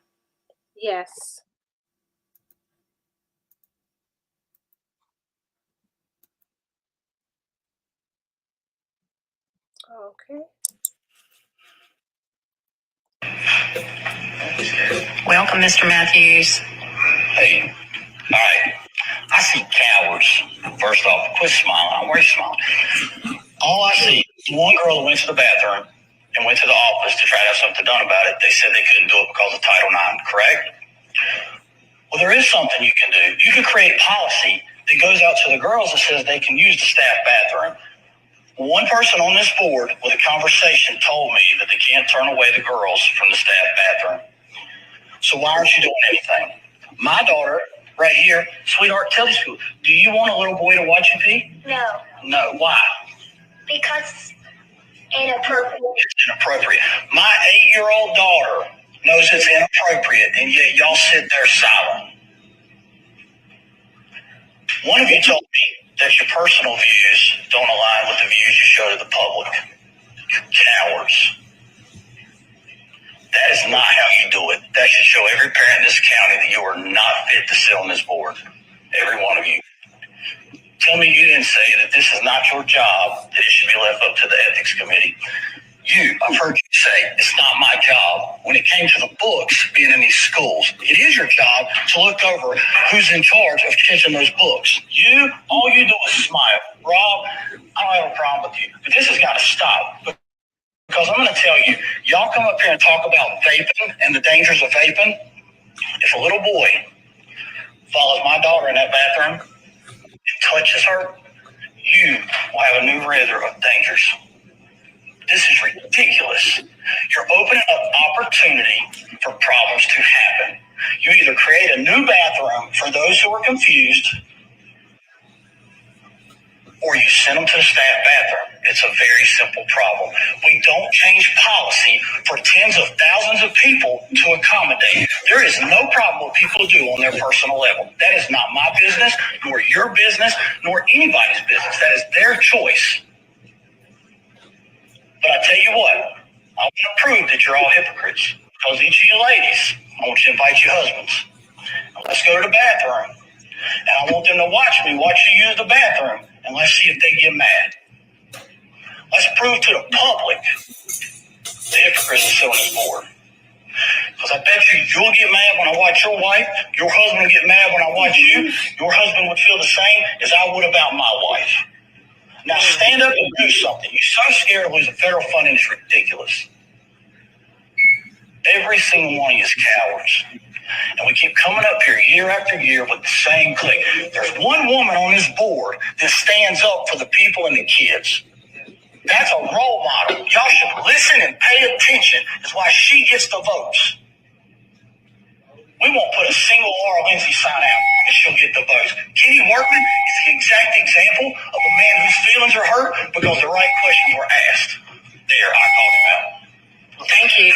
Yes. Okay. Welcome, Mr. Matthews. Hey, all right. I see cowards. First off, quit smiling. I'm already smiling. All I see is one girl that went to the bathroom and went to the office to try to have something done about it. They said they couldn't do it because of Title IX, correct? Well, there is something you can do. You can create policy that goes out to the girls that says they can use the staff bathroom. One person on this board with a conversation told me that they can't turn away the girls from the staff bathroom. So why aren't you doing anything? My daughter, right here, sweetheart, tell these people, do you want a little boy to watch you pee? No, No. Why? because inappropriate. It's inappropriate. My 8-year-old daughter knows it's inappropriate, and yet y'all sit there silent. One of you told me that your personal views don't align with the views you show to the public. You're cowards. That is not how you do it. That should show every parent in this county that you are not fit to sit on this board. Every one of you. Tell me you didn't say that this is not your job, that it should be left up to the ethics committee. I've heard you say, it's not my job. When it came to the books being in these schools, it is your job to look over who's in charge of teaching those books. All you do is smile. Rob, I don't have a problem with you, but this has got to stop. Because I'm going to tell you, y'all come up here and talk about vaping and the dangers of vaping. If a little boy follows my daughter in that bathroom and touches her, you will have a new razor of dangers. This is ridiculous. You're opening up opportunity for problems to happen. You either create a new bathroom for those who are confused, or you send them to the staff bathroom. It's a very simple problem. We don't change policy for tens of thousands of people to accommodate. There is no problem what people do on their personal level. That is not my business, nor your business, nor anybody's business. That is their choice. But I tell you what, I want to prove that you're all hypocrites. Because each of you ladies, I want you to invite your husbands. Let's go to the bathroom. And I want them to watch me watch you use the bathroom. And let's see if they get mad. Let's prove to the public the hypocrites are still on this board. Because I bet you'll get mad when I watch your wife. Your husband will get mad when I watch you. Your husband would feel the same as I would about my wife. Now stand up and do something. You're so scared of losing federal funding, it's ridiculous. Every single one of you is cowards. And we keep coming up here year after year with the same clique. There's one woman on this board that stands up for the people and the kids. That's a role model. Y'all should listen and pay attention. That's why she gets the votes. We won't put a single Laura Lindsay sign out and she'll get the votes. Kenny Workman is the exact example of a man whose feelings are hurt because the right questions were asked. There, I called him out. Thank you.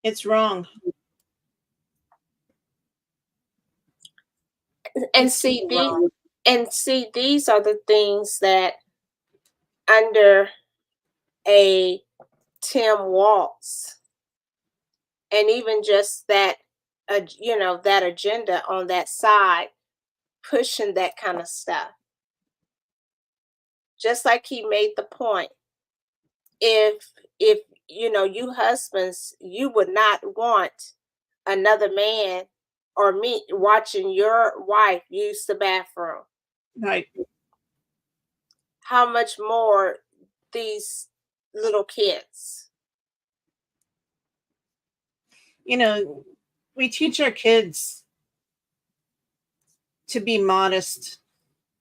It's wrong. And see, these are the things that under a Tim Walz, and even just that, that agenda on that side, pushing that kind of stuff. Just like he made the point, if you husbands, you would not want another man or me watching your wife use the bathroom. Right. How much more these little kids? We teach our kids to be modest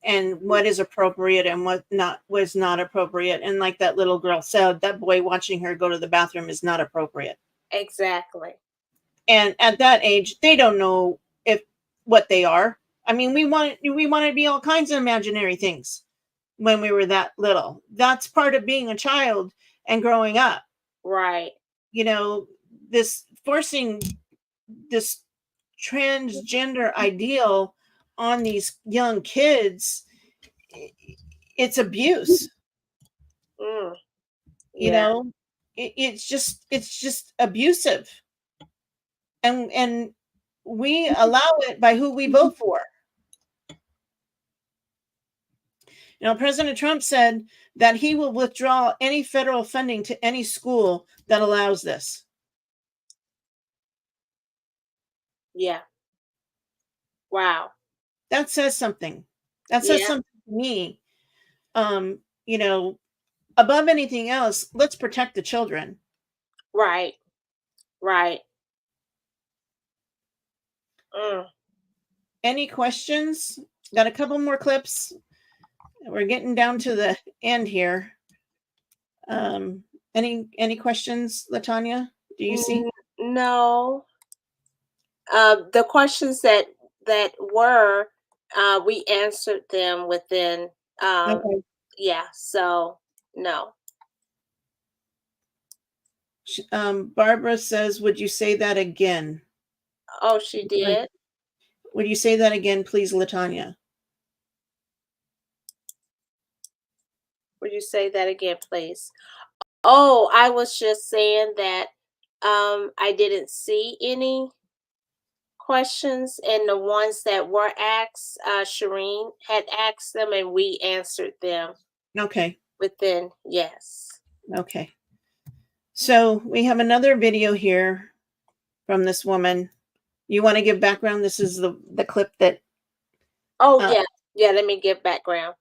and what is appropriate and what was not appropriate. And like that little girl said, that boy watching her go to the bathroom is not appropriate. Exactly. And at that age, they don't know what they are. I mean, we wanted to be all kinds of imaginary things when we were that little. That's part of being a child. and growing up. Right. You know, this forcing this transgender ideal on these young kids, it's abuse. Mm. You know, it's just abusive, and we allow it by who we vote for. You know, President Trump said that he will withdraw any federal funding to any school that allows this. Yeah. Wow. That says something. That says something to me. You know, above anything else, let's protect the children. Right. Right. Mm. Any questions? Got a couple more clips. We're getting down to the end here. Any questions, Latanya? Do you see? No. The questions that were, we answered them within. Okay. Yeah. So no. Barbara says, "Would you say that again?" Oh, she did. Would you say that again, please, Latanya? Would you say that again, please? Oh, I was just saying that I didn't see any questions, and the ones that were asked, Shireen had asked them, and we answered them Okay. within. Yes. Okay. So we have another video here from this woman. You want to give background? This is the clip that. Oh yeah, yeah. Let me give background.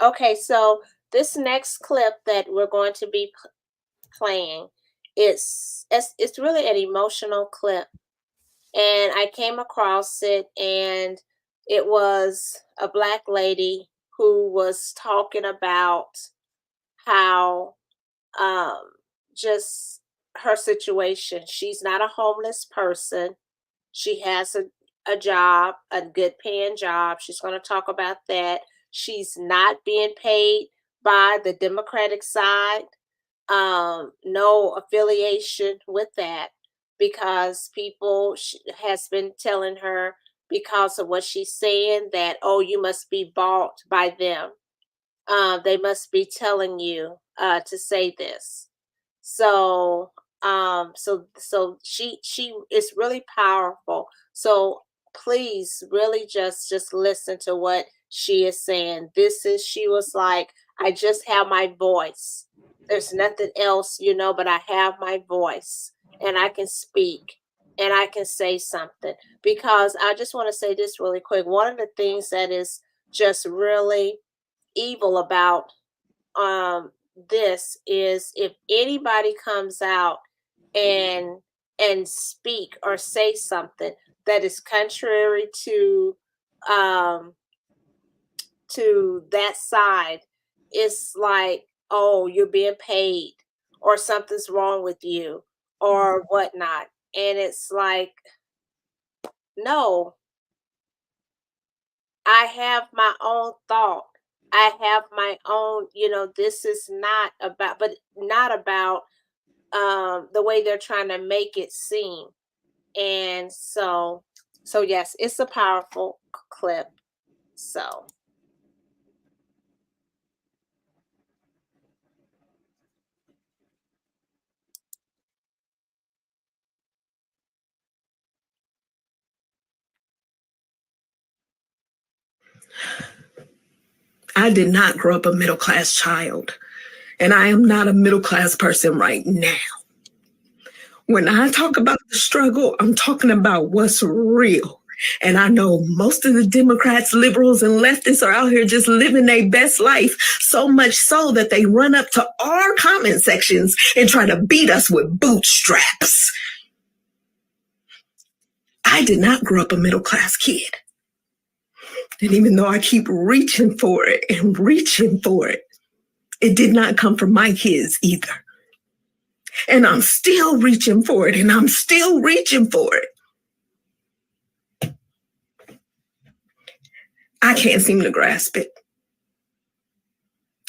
Okay, so this next clip that we're going to be playing, it's really an emotional clip, and I came across it, and it was a Black lady who was talking about how just her situation. She's not a homeless person. She has a job, a good paying job. She's going to talk about that. She's not being paid by the Democratic side. No affiliation with that, because people has been telling her, because of what she's saying, that, oh, you must be bought by them. They must be telling you to say this. So so she is really powerful. So please really just listen to what she is saying. She was like, I just have my voice. There's nothing else, but I have my voice, and I can speak, and I can say something. Because I just want to say this really quick. One of the things that is just really evil about this is, if anybody comes out and speak or say something that is contrary um to that side, it's like, oh, you're being paid, or something's wrong with you, or whatnot. And it's like, no, I have my own thought. I have my own, this is not about, the way they're trying to make it seem. And so yes, it's a powerful clip. So I did not grow up a middle class child, and I am not a middle class person right now. When I talk about the struggle, I'm talking about what's real. And I know most of the Democrats, liberals, and leftists are out here just living their best life, so much so that they run up to our comment sections and try to beat us with bootstraps. I did not grow up a middle class kid. And even though I keep reaching for it and reaching for it, it did not come from my kids either. And I'm still reaching for it, and I'm still reaching for it. I can't seem to grasp it.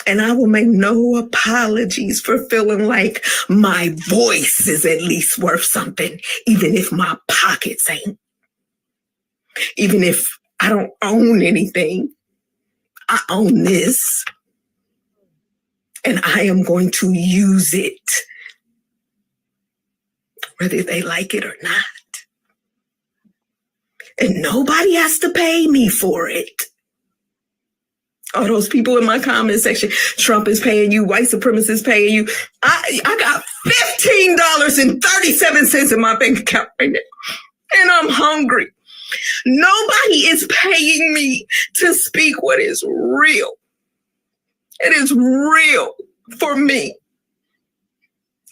And I will make no apologies for feeling like my voice is at least worth something, even if my pockets ain't. Even if I don't own anything, I own this. And I am going to use it, whether they like it or not. And nobody has to pay me for it. All those people in my comment section, Trump is paying you, white supremacists paying you. I got $15.37 in my bank account right now. And I'm hungry. Nobody is paying me to speak what is real. It is real for me.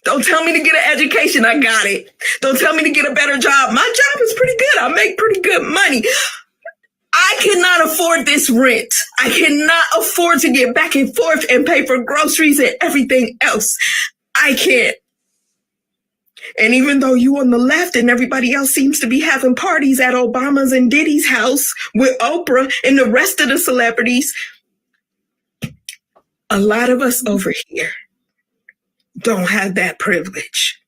Don't tell me to get an education. I got it. Don't tell me to get a better job. My job is pretty good. I make pretty good money. I cannot afford this rent. I cannot afford to get back and forth and pay for groceries and everything else. I can't. And even though you on the left and everybody else seems to be having parties at Obama's and Diddy's house with Oprah and the rest of the celebrities, a lot of us over here don't have that privilege.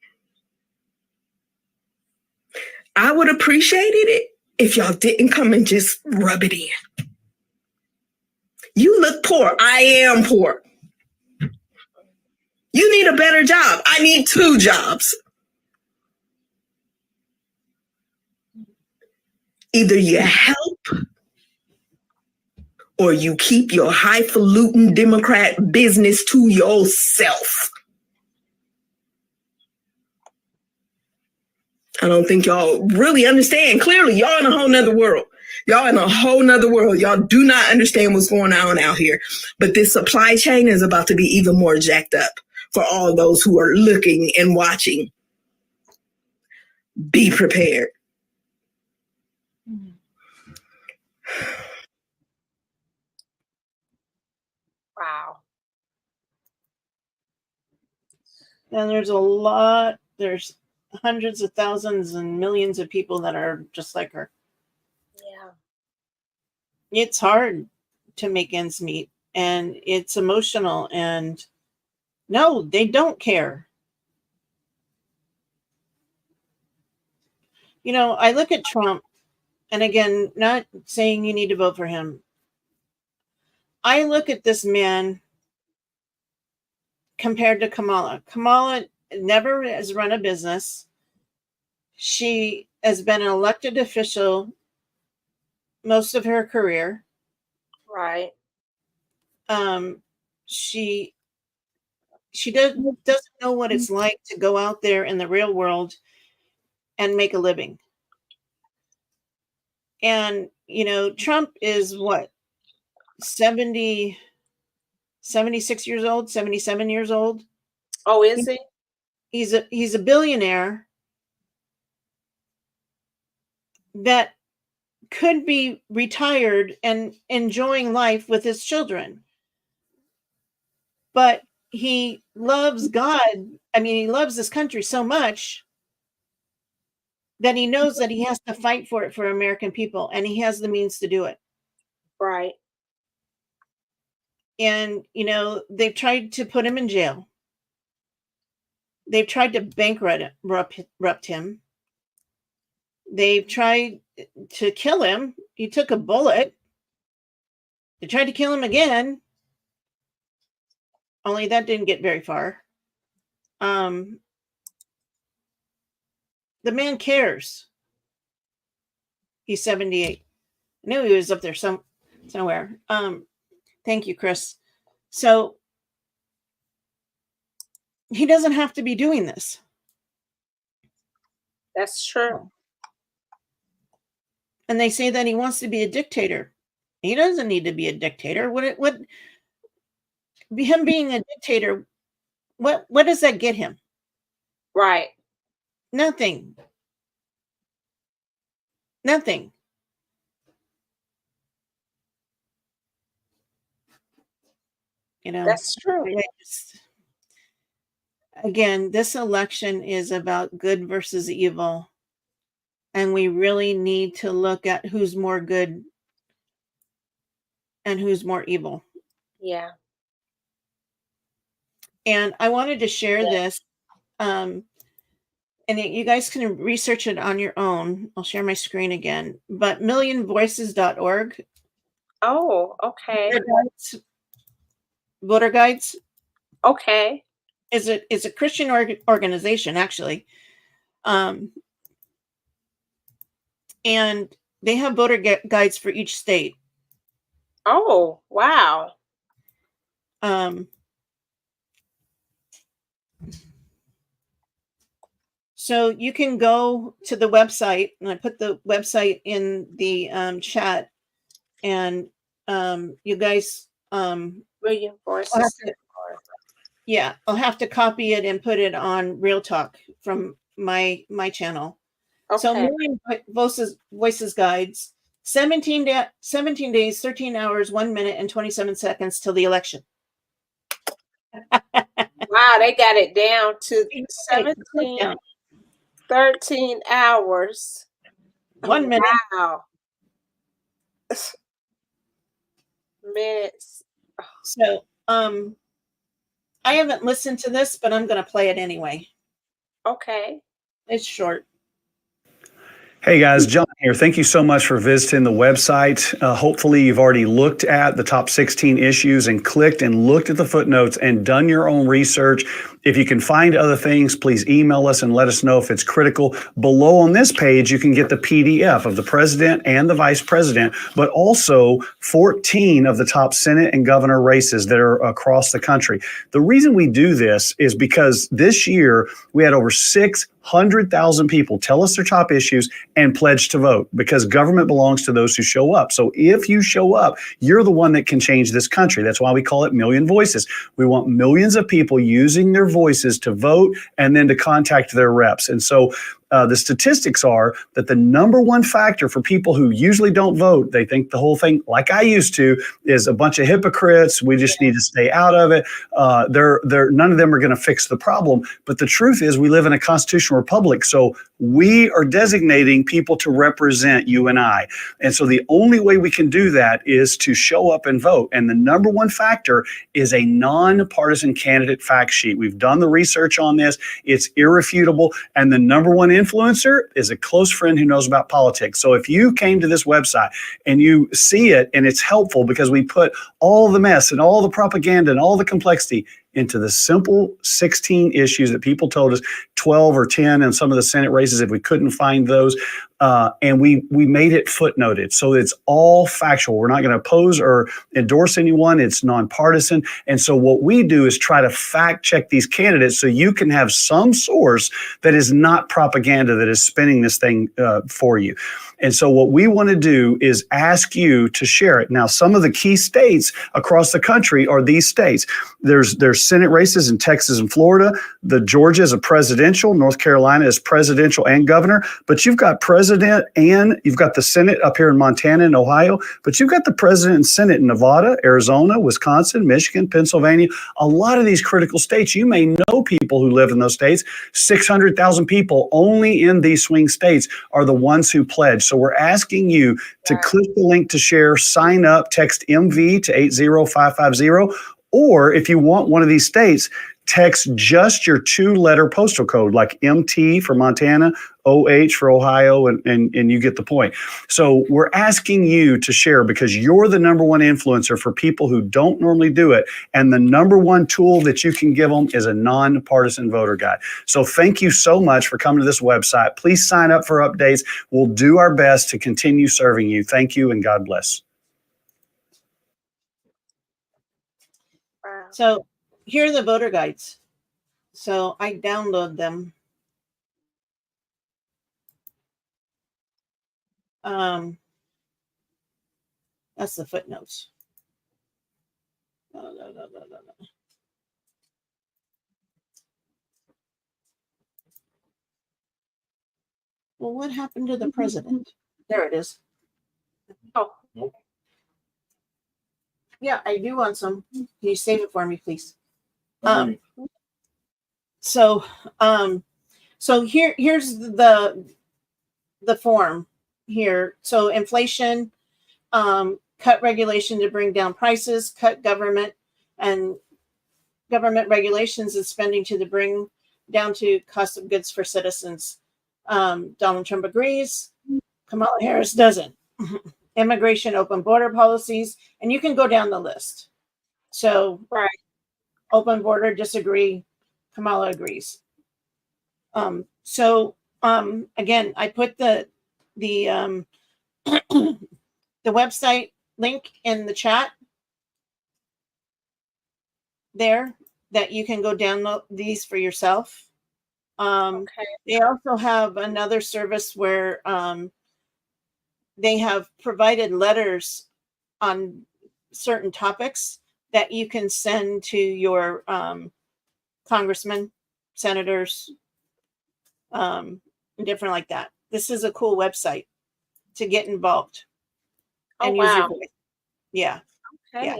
I would appreciate it if y'all didn't come and just rub it in. You look poor. I am poor. You need a better job. I need 2 jobs. Either you help or you keep your highfalutin Democrat business to yourself. I don't think y'all really understand. Clearly, y'all in a whole nother world. Y'all in a whole nother world. Y'all do not understand what's going on out here. But this supply chain is about to be even more jacked up for all those who are looking and watching. Be prepared. Wow. And there's hundreds of thousands and millions of people that are just like her. Yeah. It's hard to make ends meet, and it's emotional, and no, they don't care. You know, I look at Trump, and again, not saying you need to vote for him. I look at this man compared to Kamala. Kamala never has run a business. She has been an elected official most of her career. Right. She doesn't know what it's like to go out there in the real world and make a living. And, you know, Trump is what, 76 years old, 77 years old. Oh, is he? He's a billionaire that could be retired and enjoying life with his children. But he loves God. I mean, he loves this country so much that he knows that he has to fight for it for American people, and he has the means to do it. Right. And, you know, they've tried to put him in jail. They've tried to bankrupt him. They've tried to kill him. He took a bullet. They tried to kill him again. Only that didn't get very far. The man cares. He's 78. I knew he was up there somewhere. Thank you, Chris. So he doesn't have to be doing this. That's true. And they say that he wants to be a dictator. He doesn't need to be a dictator. What him being a dictator, what does that get him? Right. Nothing. Nothing. You know, that's true. Again, this election is about good versus evil. And we really need to look at who's more good and who's more evil. Yeah. And I wanted to share this. And you guys can research it on your own. I'll share my screen again. But millionvoices.org. Oh, okay. Voter Guides Okay. is a Christian organization, actually. And they have voter guides for each state. Oh, wow. So you can go to the website, and I put the website in the chat, and you guys William Voices. yeah, I'll have to copy it and put it on Real Talk from my channel. Okay. So Million Voices Guides, 17 days, 13 hours, 1 minute, and 27 seconds till the election. Wow, they got it down to 17, 13 hours. 1 minute. Wow. Minutes. So, I haven't listened to this, but I'm going to play it anyway. Okay. It's short. Hey guys, John here. Thank you so much for visiting the website. Hopefully you've already looked at the top 16 issues and clicked and looked at the footnotes and done your own research. If you can find other things, please email us and let us know if it's critical. Below on this page, you can get the PDF of the president and the vice president, but also 14 of the top Senate and governor races that are across the country. The reason we do this is because this year we had over 600,000 people tell us their top issues and pledge to vote, because government belongs to those who show up. So if you show up, you're the one that can change this country. That's why we call it Million Voices. We want millions of people using their voices to vote and then to contact their reps. And so the statistics are that the number one factor for people who usually don't vote, they think the whole thing, like I used to, is a bunch of hypocrites. We just need to stay out of it. None of them are going to fix the problem. But the truth is, we live in a constitutional republic. So we are designating people to represent you and I. And so the only way we can do that is to show up and vote. And the number one factor is a nonpartisan candidate fact sheet. We've done the research on this. It's irrefutable. And the number one influencer is a close friend who knows about politics. So if you came to this website and you see it and it's helpful because we put all the mess and all the propaganda and all the complexity into the simple 16 issues that people told us, 12 or 10 in some of the Senate races if we couldn't find those. And we made it footnoted. So it's all factual. We're not going to oppose or endorse anyone. It's nonpartisan. And so what we do is try to fact check these candidates so you can have some source that is not propaganda that is spinning this thing for you. And so what we want to do is ask you to share it. Now, some of the key states across the country are these states. There's Senate races in Texas and Florida. The Georgia is a presidential. North Carolina is presidential and governor. But you've got president and you've got the Senate up here in Montana and Ohio. But you've got the president and Senate in Nevada, Arizona, Wisconsin, Michigan, Pennsylvania. A lot of these critical states, you may know people who live in those states. 600,000 people only in these swing states are the ones who pledge. So we're asking you to click the link to share, sign up, text MV to 80550. Or if you want one of these states, text just your 2-letter postal code, like MT for Montana, OH for Ohio, and you get the point. So we're asking you to share because you're the number one influencer for people who don't normally do it. And the number one tool that you can give them is a nonpartisan voter guide. So thank you so much for coming to this website. Please sign up for updates. We'll do our best to continue serving you. Thank you and God bless. So here are the voter guides. So I download them. That's the footnotes. Well, what happened to the president? There it is. Oh. Yeah, I do want some. Can you save it for me, please? So here's the form here. So inflation, cut regulation to bring down prices, cut government, and government regulations and spending to the bring down to cost of goods for citizens. Donald Trump agrees. Kamala Harris doesn't. Immigration, open border policies, and you can go down the list. So, Right. open border, disagree. Kamala agrees. Again, I put the the website link in the chat there that you can go download these for yourself. Okay. They also have another service where they have provided letters on certain topics that you can send to your congressmen, senators, and different like that. This is a cool website to get involved Oh, and use your wow. voice. Yeah, Okay. yeah,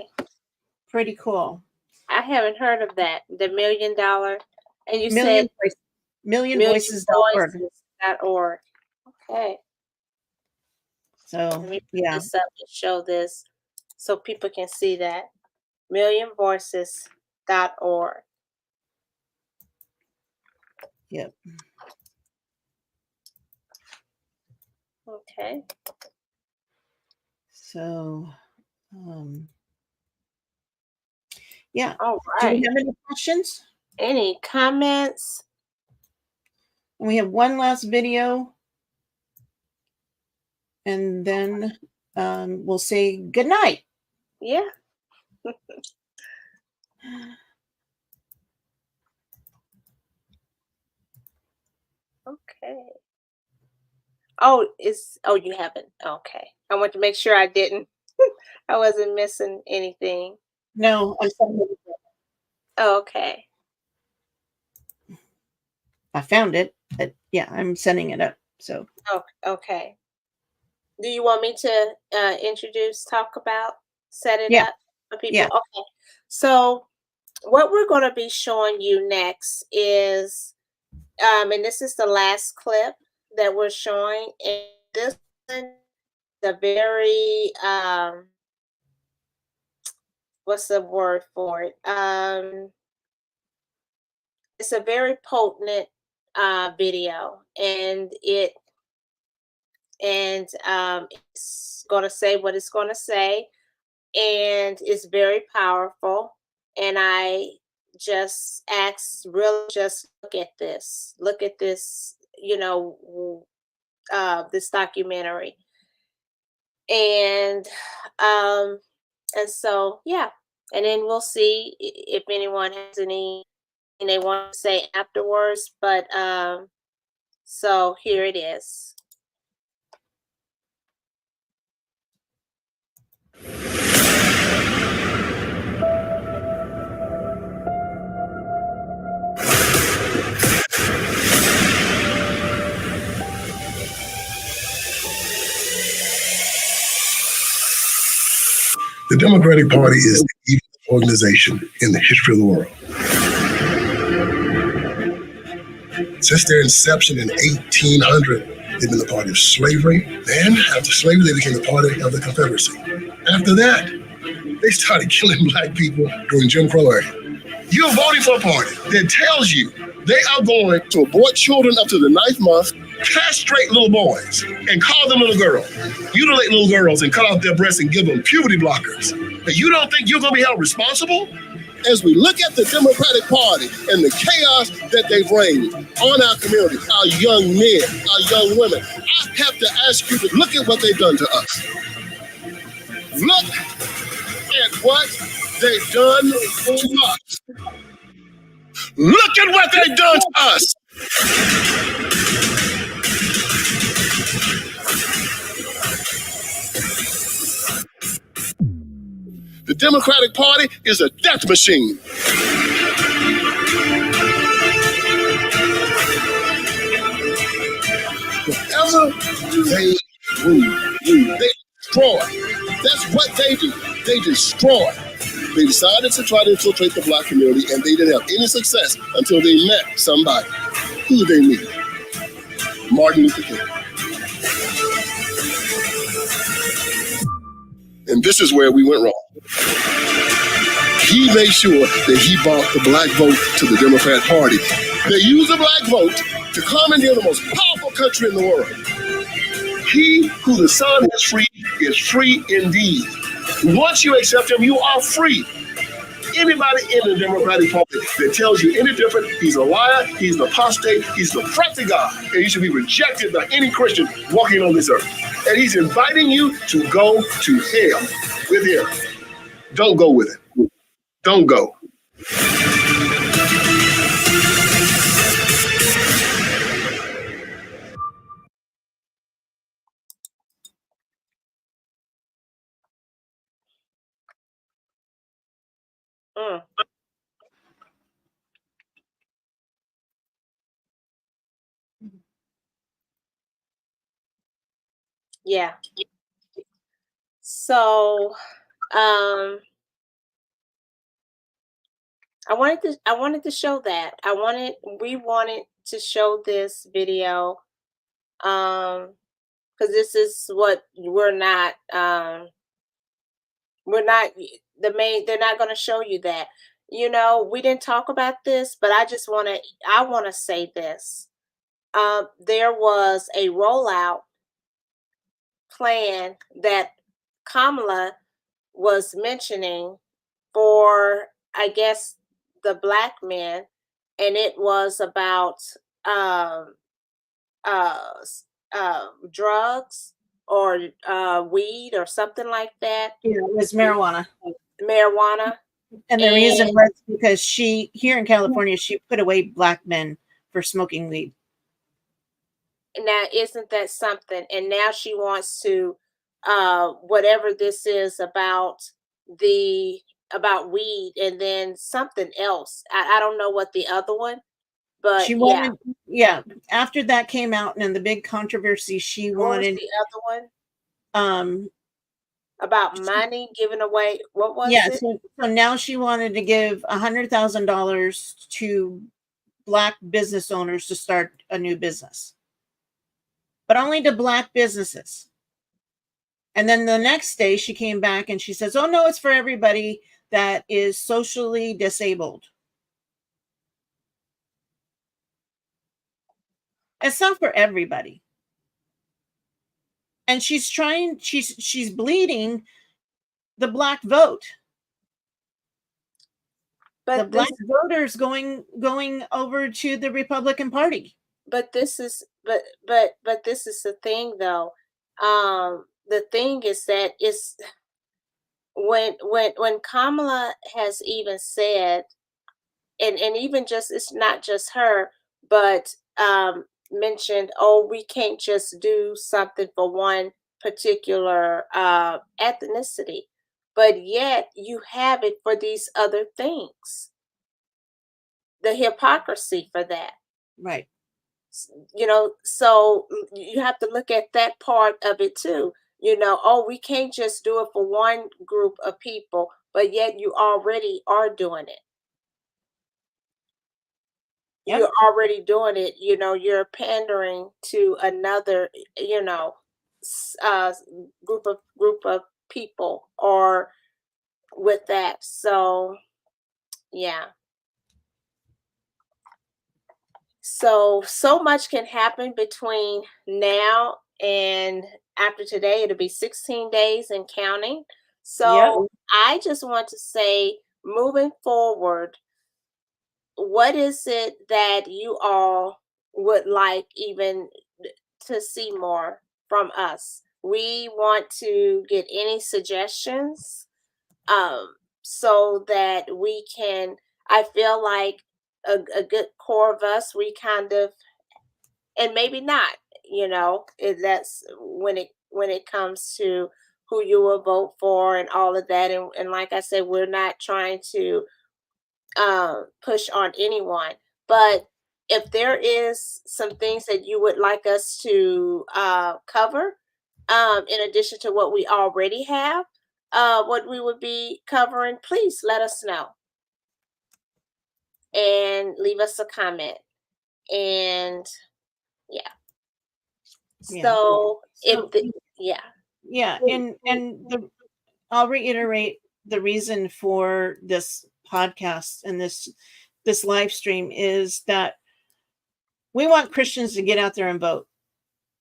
pretty cool. I haven't heard of that. The $1 million, and you Million said millionvoices.org. millionvoices.org. Okay. So Let me put yeah, this up and show this so people can see that. millionvoices.org. yep. Okay. So yeah. All Do right. we have any questions? Any comments? And we have one last video, and then we'll say good night. Yeah. Okay. Oh, you haven't. Okay. I want to make sure I didn't. I wasn't missing anything. No, I'm sorry. Okay. I found it, but yeah, I'm sending it up. So Oh, okay. Do you want me to talk about, set it Yeah. up for people? Yeah. Okay. So what we're going to be showing you next is, and this is the last clip that we're showing, and this is the very, what's the word for it? It's a very potent video, and it's going to say what it's going to say, and it's very powerful. And I just really just look at this, this documentary, and so yeah, and then we'll see if anyone has anything they want to say afterwards. But so here it is. The Democratic Party is the evilest organization in the history of the world. Since their inception in 1800, they've been the party of slavery. Then, after slavery, they became the party of the Confederacy. After that, they started killing black people during Jim Crow era. You're voting for a party that tells you they are going to abort children up to the 9th month, castrate little boys, and call them little girls, mutilate little girls and cut off their breasts and give them puberty blockers. And you don't think you're going to be held responsible? As we look at the Democratic Party and the chaos that they've reigned on our community, our young men, our young women, I have to ask you to look at what they've done to us. Look at what they've done to us. Look at what they've done to us. The Democratic Party is a death machine. Whatever they do, they destroy. That's what they do. They destroy. They decided to try to infiltrate the black community, and they didn't have any success until they met somebody. Who did they meet? Martin Luther King. And this is where we went wrong. he made sure that he brought the black vote to the Democrat Party. They use the black vote to commandeer the most powerful country in the world. He who the Son has free is free indeed. Once you accept him, you are free. Anybody in the Democratic Party that tells you any different, he's a liar, he's an apostate, he's the threat to God, and he should be rejected by any Christian walking on this earth. And he's inviting you to go to hell with him. Don't go with it. Don't go. Mm. Yeah. So, I wanted to show that. We wanted to show this video, because this is what we're not they're not going to show you that. We didn't talk about this, but I want to say this. There was a rollout plan that Kamala was mentioning for, I guess, the black men, and it was about drugs or weed or something like that. Yeah, it was marijuana. Marijuana. And the reason was because here in California, she put away black men for smoking weed. Now, isn't that something? And now she wants to, whatever this is about weed, and then something else. I don't know what the other one, but She wanted, after that came out and the big controversy, she what was wanted the other one? About money given away. What was it? So now she wanted to give $100,000 to black business owners to start a new business, but only to black businesses. And then the next day she came back and she says, oh no, it's for everybody that is socially disabled. It's not for everybody. And she's bleeding the black vote. But the black voters going over to the Republican Party. But this is this is the thing though. The thing is that it's when Kamala has even said, and even just, it's not just her, but mentioned, oh, we can't just do something for one particular ethnicity, but yet you have it for these other things. The hypocrisy for that. Right. So you have to look at that part of it too. Oh, we can't just do it for one group of people, but yet you already are doing it. Yep. You're already doing it. You're pandering to another, group of people, or with that. So, yeah. So much can happen between now and after today. It'll be 16 days and counting. So I just want to say, moving forward, what is it that you all would like even to see more from us? We want to get any suggestions, so that we can, I feel like a good core of us, we kind of, and maybe not, that's when it comes to who you will vote for and all of that. And like I said, we're not trying to push on anyone, but if there is some things that you would like us to cover, in addition to what we already have, what we would be covering, please let us know and leave us a comment. And so and I'll reiterate the reason for this podcast and this live stream is that we want Christians to get out there and vote.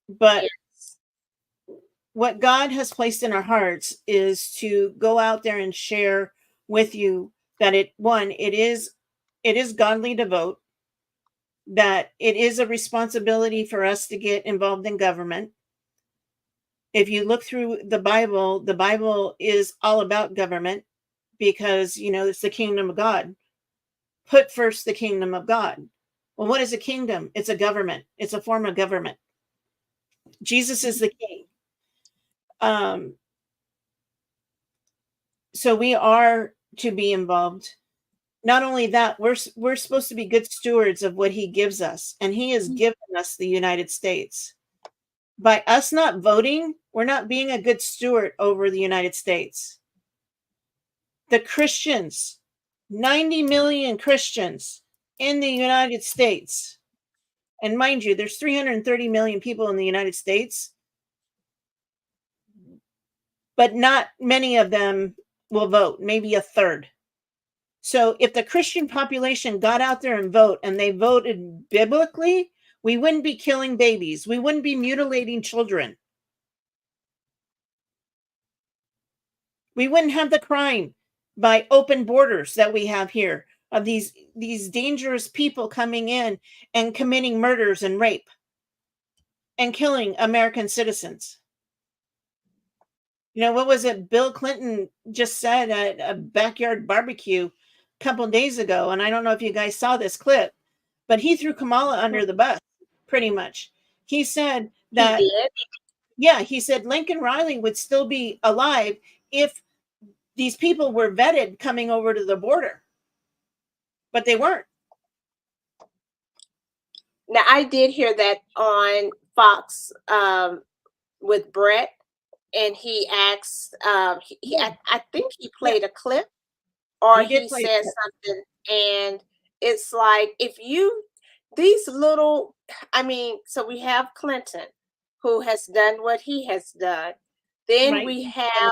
But what God has placed in our hearts is to go out there and share with you that it is godly to vote, that it is a responsibility for us to get involved in government. If you look through the Bible is all about government because, it's the kingdom of God. Put first the kingdom of God. Well, what is a kingdom? It's a government. It's a form of government. Jesus is the king. So we are to be involved. Not only that, we're supposed to be good stewards of what he gives us, and he has given us the United States. By us not voting, we're not being a good steward over the United States. The Christians, 90 million Christians in the United States. And mind you, there's 330 million people in the United States, but not many of them will vote, maybe a third. So if the Christian population got out there and vote, and they voted biblically, we wouldn't be killing babies. We wouldn't be mutilating children. We wouldn't have the crime by open borders that we have here of these dangerous people coming in and committing murders and rape and killing American citizens. What was it Bill Clinton just said at a backyard barbecue a couple of days ago? And I don't know if you guys saw this clip, but he threw Kamala under the bus, pretty much. He said that, he said Lincoln Riley would still be alive if these people were vetted coming over to the border, but they weren't. Now, I did hear that on Fox with Brett, and he asked, I think he played a clip, or he said something, and it's like, so we have Clinton, who has done what he has done. Then we have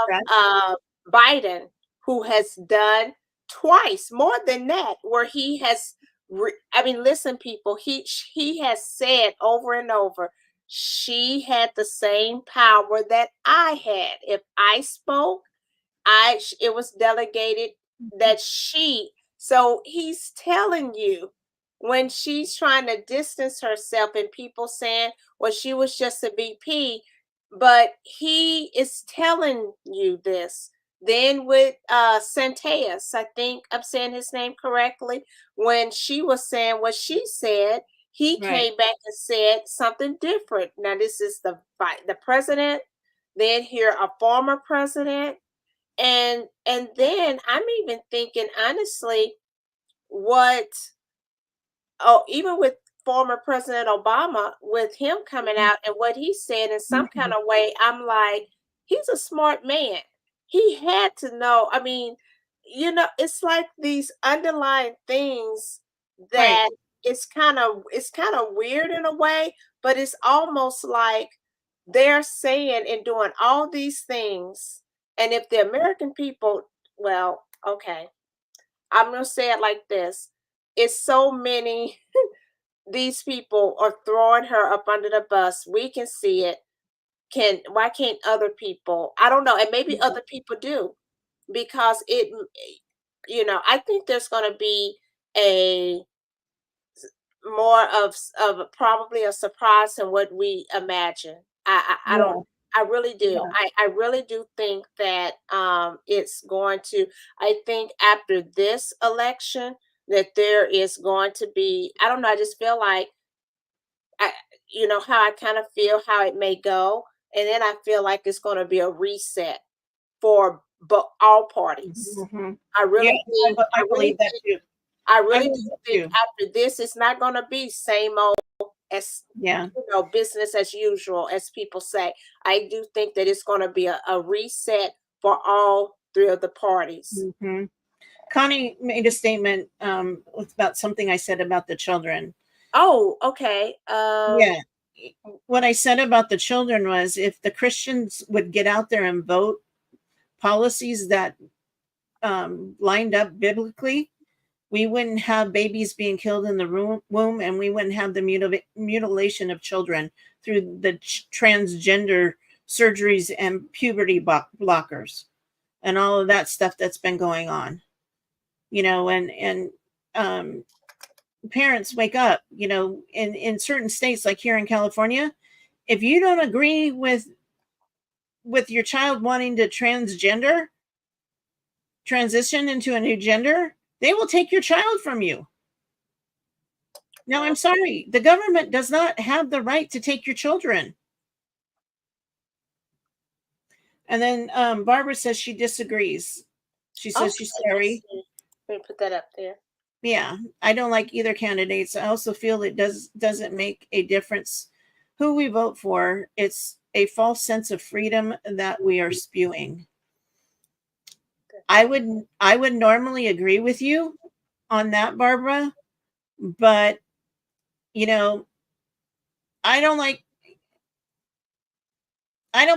Biden, who has done twice, more than that, where he has, listen, people, he has said over and over, she had the same power that I had. If I spoke, it was delegated that so he's telling you, when she's trying to distance herself and people saying, well, she was just a VP, but he is telling you this. Then with Santeas, I think I'm saying his name correctly, when she was saying what she said, he came back and said something different. Now, this is the president, then here a former president, and then I'm even thinking, honestly, even with former President Obama, with him coming out and what he said in some kind of way, I'm like, he's a smart man. He had to know. It's like these underlying things that it's kind of weird in a way, but it's almost like they're saying and doing all these things. And if the American people, well, okay, I'm going to say it like this. It's so many, these people are throwing her up under the bus. We can see it. Why can't other people? I don't know. And maybe other people do, because I think there's going to be more of probably a surprise than what we imagine. I don't. I really do. Yeah. I really do think that it's going to. I think after this election that there is going to be. I don't know. I just feel like, how I kind of feel how it may go, and then I feel like it's going to be a reset for all parties. Mm-hmm. I really think. I believe that too. I really do think after this, it's not going to be same old as business as usual, as people say. I do think that it's going to be a reset for all three of the parties. Mm-hmm. Connie made a statement about something I said about the children. Oh, okay. What I said about the children was, if the Christians would get out there and vote, policies that lined up biblically, we wouldn't have babies being killed in the womb, and we wouldn't have the mutilation of children through the transgender surgeries and puberty blockers and all of that stuff that's been going on. And parents, wake up. In certain states, like here in California, if you don't agree with your child wanting to transition into a new gender, they will take your child from you. Now, I'm sorry, the government does not have the right to take your children. And then Barbara says she disagrees. She says she's sorry. Let me put that up there. Yeah, I don't like either candidates. I also feel it doesn't make a difference who we vote for. It's a false sense of freedom that we are spewing. I would normally agree with you on that, Barbara, but I don't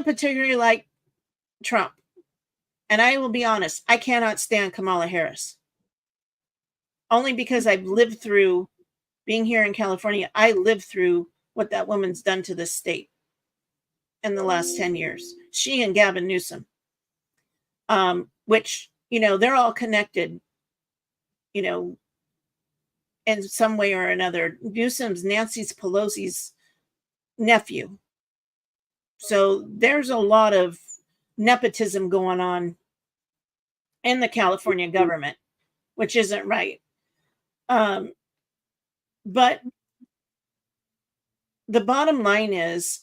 particularly like Trump. And I will be honest, I cannot stand Kamala Harris. Only because I've lived through being here in California. I lived through what that woman's done to this state in the last 10 years. She and Gavin Newsom, which, they're all connected, in some way or another. Newsom's Nancy Pelosi's nephew. So there's a lot of nepotism going on in the California government, which isn't right. But the bottom line is,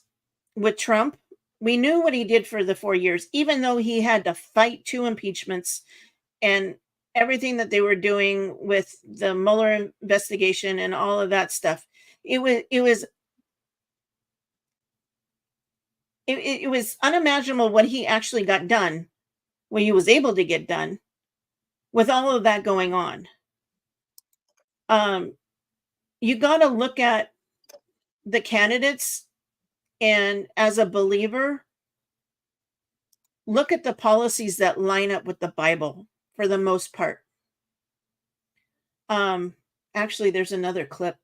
with Trump, we knew what he did for the 4 years, even though he had to fight 2 impeachments and everything that they were doing with the Mueller investigation and all of that stuff. It was unimaginable what he actually got done, what he was able to get done with all of that going on. You got to look at the candidates, and as a believer, look at the policies that line up with the Bible for the most part. Actually, there's another clip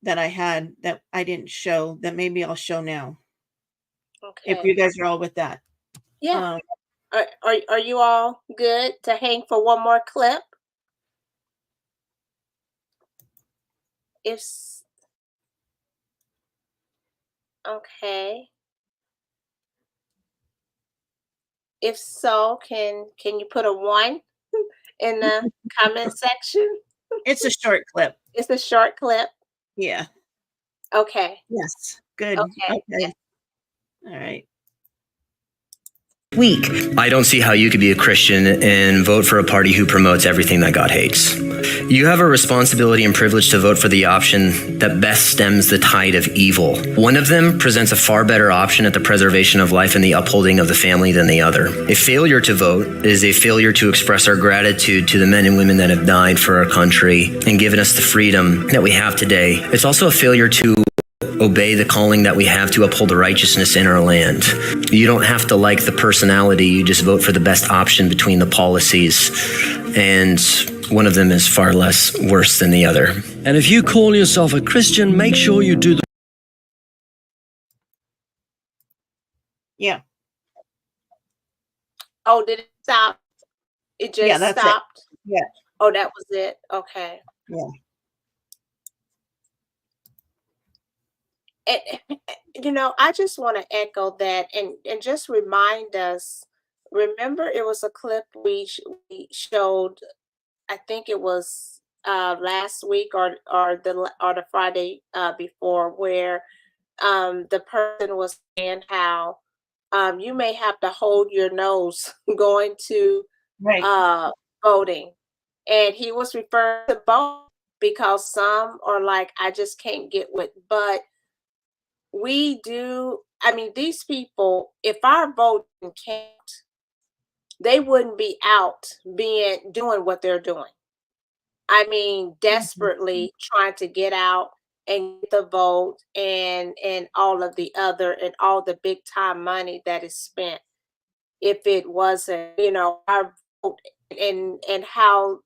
that I had that I didn't show that maybe I'll show now. Okay. If you guys are all with that. Yeah. Are you all good to hang for one more clip? Okay. If so, can you put a 1 in the comment section? It's a short clip. It's a short clip? Yeah. Okay. Yes. Good. Okay. All right. Week. I don't see how you could be a Christian and vote for a party who promotes everything that God hates. You have a responsibility and privilege to vote for the option that best stems the tide of evil. One of them presents a far better option at the preservation of life and the upholding of the family than the other. A failure to vote is a failure to express our gratitude to the men and women that have died for our country and given us the freedom that we have today. It's also a failure to obey the calling that we have to uphold the righteousness in our land. You don't have to like the personality, you just vote for the best option between the policies, and one of them is far less worse than the other. And if you call yourself a Christian, make sure you do the... Yeah. Oh, did it stop? It just stopped? Yeah. Oh, that was it? Okay. Yeah. I just want to echo that and just remind us. Remember, it was a clip we showed. I think it was last week or the Friday before, where the person was saying how you may have to hold your nose going to voting, and he was referring to both because some are like, I just can't get with, but we do. I mean, these people, if our vote didn't count, they wouldn't be out doing what they're doing. I mean, desperately trying to get out and get the vote and all of the other and all the big time money that is spent. If it wasn't, our and how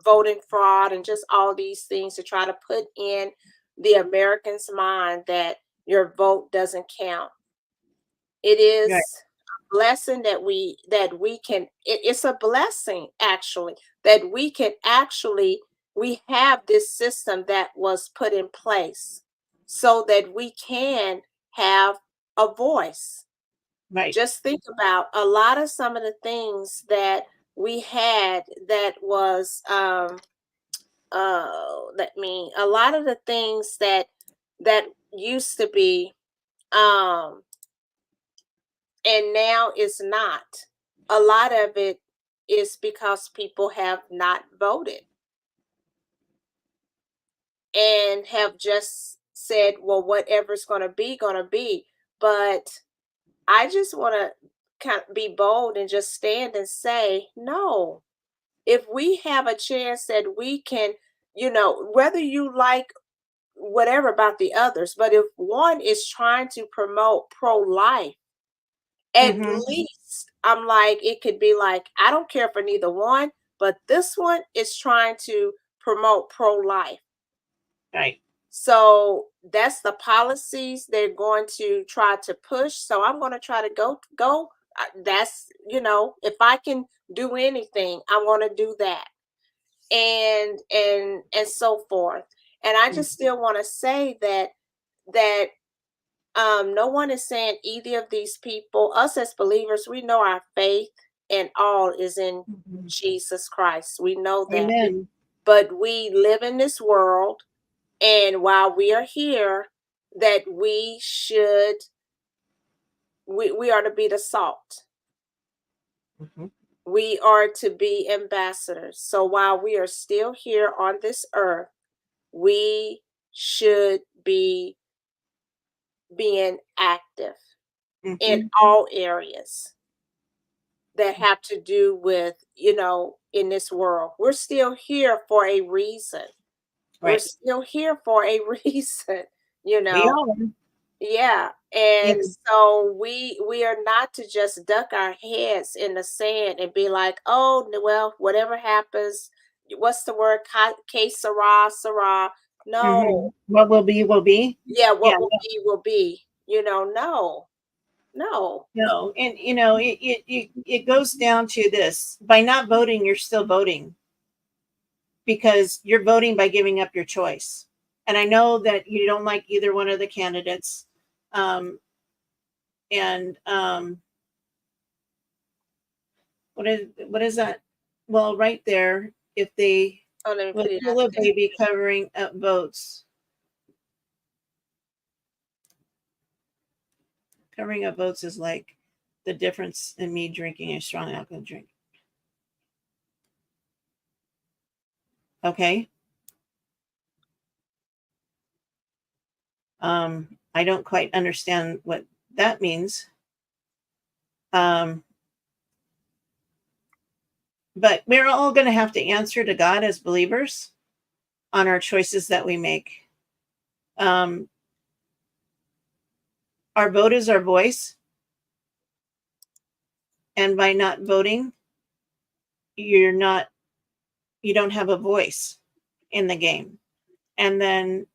voting fraud and just all these things to try to put in the Americans' mind that your vote doesn't count. It is Right. a blessing that we can. It's a blessing actually that we have this system that was put in place so that we can have a voice. Right. Just think about a lot of some of the things that we had that was a lot of the things that used to be and now is not. A lot of it is because people have not voted and have just said, well, whatever's going to be, going to be. But I just want to kind of be bold and just stand and say, no, if we have a chance that we can, whether you like whatever about the others, but if one is trying to promote pro-life, at least I'm like, it could be like, I don't care for neither one, but this one is trying to promote pro-life. Right. So that's the policies they're going to try to push. So I'm going to try to go. That's, if I can do anything, I want to do that. And so forth. And I just still want to say that no one is saying either of these people, us as believers, we know our faith and all is in Jesus Christ. We know that. Amen. But we live in this world, and while we are here, that we are to be the salt. We are to be ambassadors. So while we are still here on this earth, we should be being active in all areas that have to do with, in this world. We're still here for a reason. We're Right. still here for a reason, We are. Yeah. And Yes. so we are not to just duck our heads in the sand and be like, oh, well, whatever happens, what's the word? Que sera, sera. No. What will be, will be. Yeah, what Yeah. will be, will be. No. No. No. And, it goes down to this. By not voting, you're still voting because you're voting by giving up your choice. And I know that you don't like either one of the candidates. What is that? Well, right there, if they Oh, let me will put it out they be covering up votes? Covering up votes is like the difference in me drinking a strong alcohol drink. Okay. I don't quite understand what that means. But we're all going to have to answer to God as believers on our choices that we make. Our vote is our voice. And by not voting, you don't have a voice in the game. And then,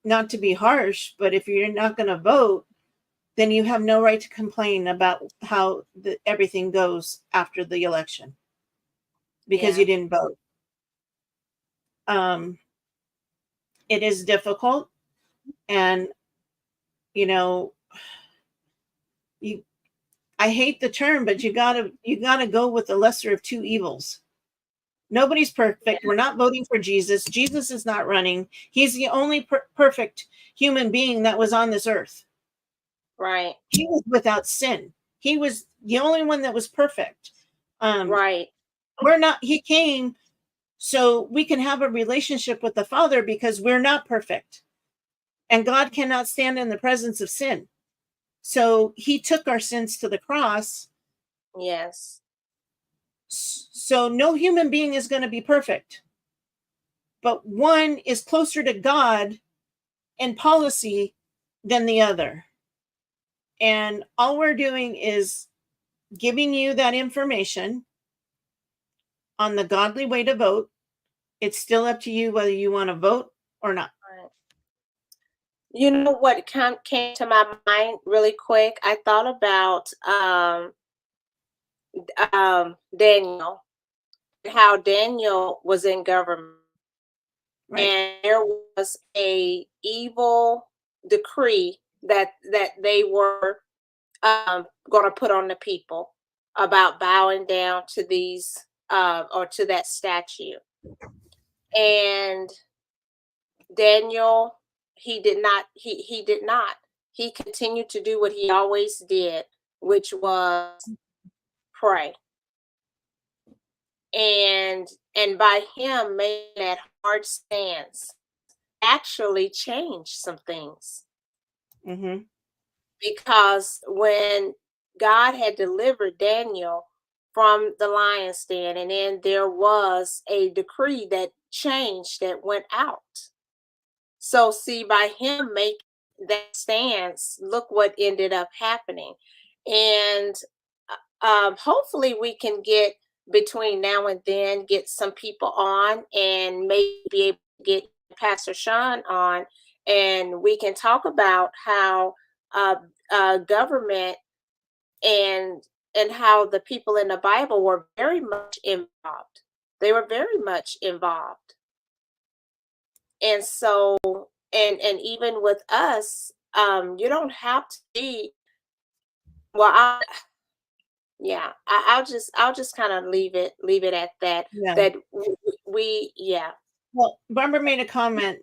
not to be harsh, but if you're not going to vote, then you have no right to complain about how everything goes after the election because you didn't vote. It is difficult, and I hate the term, but you gotta go with the lesser of two evils. Nobody's perfect. We're not voting for Jesus. Jesus is not running. He's the only perfect human being that was on this earth. Right. He was without sin. He was the only one that was perfect. Right. He came so we can have a relationship with the Father because we're not perfect. And God cannot stand in the presence of sin. So he took our sins to the cross. Yes. So no human being is going to be perfect. But one is closer to God in policy than the other. And all we're doing is giving you that information on the godly way to vote. It's still up to you whether you want to vote or not. You know what came to my mind really quick? I thought about Daniel, how Daniel was in government, Right. and there was a evil decree that they were going to put on the people about bowing down to these or to that statue. And Daniel, he did not. He did not. He continued to do what he always did, which was pray. And by him making that hard stance, actually changed some things. Mm-hmm. Because when God had delivered Daniel from the lion's den, and then there was a decree that changed, that went out. So see, by him making that stance, look what ended up happening. And hopefully we can get, between now and then, get some people on, and maybe be able to get Pastor Sean on, and we can talk about how government and how the people in the Bible were very much involved. They were very much involved. And so, and even with us, you don't have to be, well, I'll just kind of leave it at that. Yeah. That we yeah. Well, Barbara made a comment.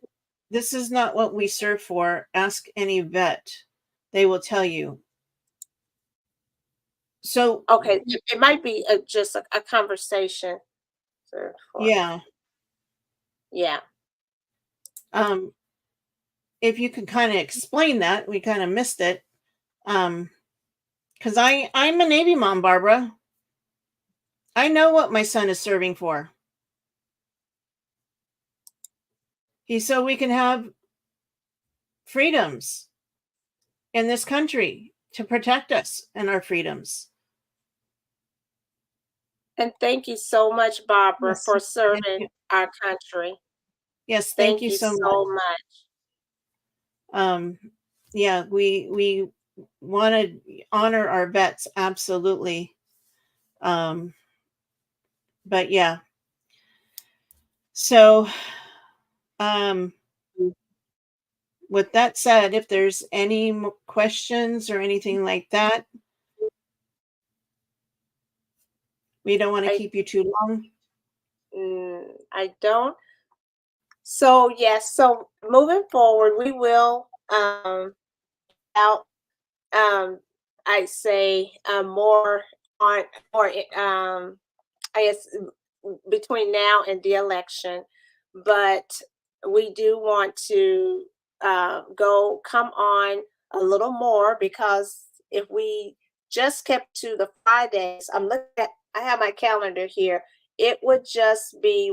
This is not what we serve for. Ask any vet; they will tell you. So Okay, it might be just a conversation. Yeah. Yeah. If you could kind of explain that, we kind of missed it. Because I'm a Navy mom, Barbara. I know what my son is serving for. He's so we can have freedoms in this country, to protect us and our freedoms. And thank you so much, Barbara, Yes, for thank serving you. our country. Yes, Thank you you so so much. Yeah, we want to honor our vets, absolutely. But yeah. So with that said, if there's any questions or anything like that, we don't want to keep you too long. I don't. So yes, so moving forward, we will out I say more on, or I guess between now and the election, but we do want to come on a little more, because if we just kept to the Fridays, I have my calendar here, it would just be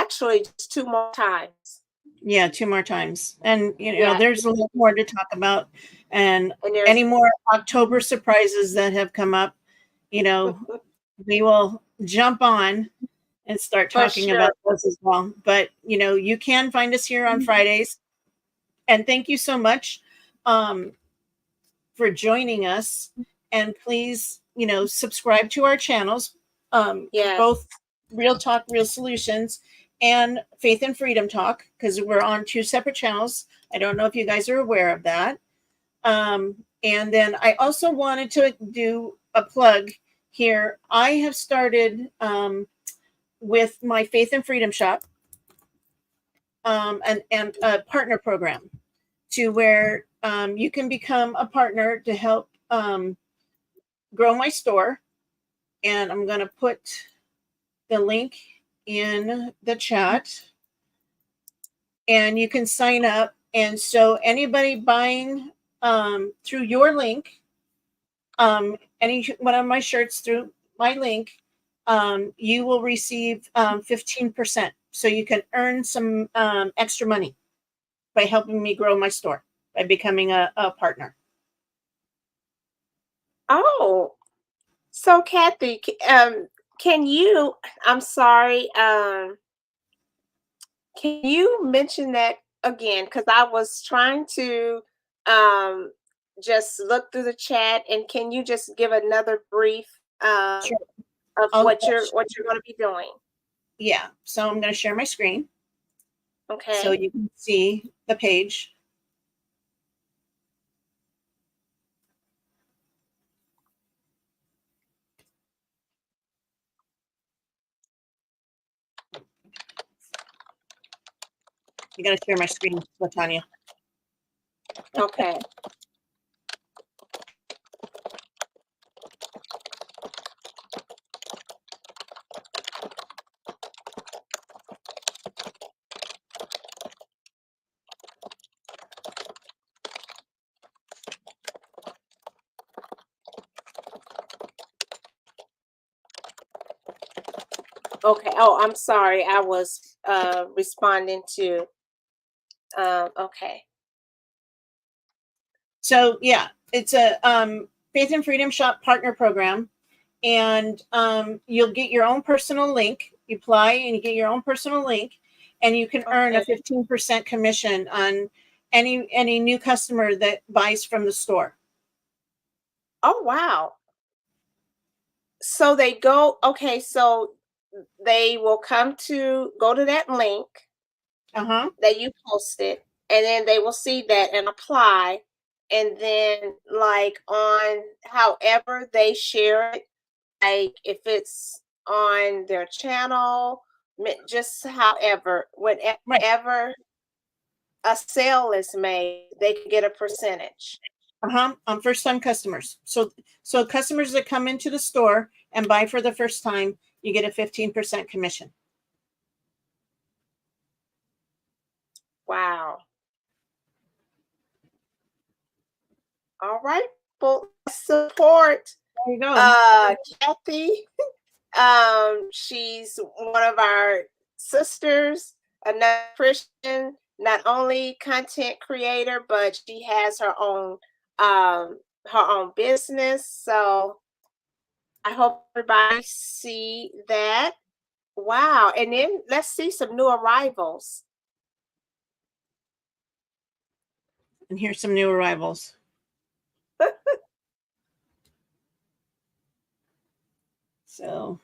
just 2 more times. Yeah, 2 more times. And Yeah. there's a lot more to talk about, and any more October surprises that have come up, we will jump on and start For talking sure. about those as well. But you can find us here on Fridays. And thank you so much for joining us. And please, subscribe to our channels, Yes. both Real Talk, Real Solutions, and Faith and Freedom Talk, because we're on 2 separate channels. I don't know if you guys are aware of that. And then I also wanted to do a plug here. I have started with my Faith and Freedom Shop and a partner program, to where you can become a partner to help grow my store. And I'm going to put the link in the chat, and you can sign up. And so anybody buying through your link, any one of my shirts through my link, you will receive 15%. So you can earn some extra money by helping me grow my store, by becoming a partner. Oh, So Kathy, can you, I'm sorry, can you mention that again? Because I was trying to um, just look through the chat, and can you just give another brief Sure. of I'll- what you're going to be doing? Yeah. So I'm going to share my screen Okay. so you can see the page. You got to share my screen, Latanya. Okay. Okay. Oh, I'm sorry. I was responding to. Okay. So yeah, it's a Faith and Freedom Shop partner program, and you'll get your own personal link. You apply and you get your own personal link, and you can earn a 15% commission on any new customer that buys from the store. Oh, wow. So they go, okay, so they will go to that link that you posted, and then they will see that and apply. And then, like, on however they share it, like if it's on their channel, just however, whenever a sale is made, they can get a percentage. On first-time customers. So customers that come into the store and buy for the first time, you get a 15% commission. Wow. All right. Well, support there you go. Kathy. She's one of our sisters, another Christian, not only content creator, but she has her own business. So I hope everybody see that. Wow. And then let's see some new arrivals. And here's some new arrivals. So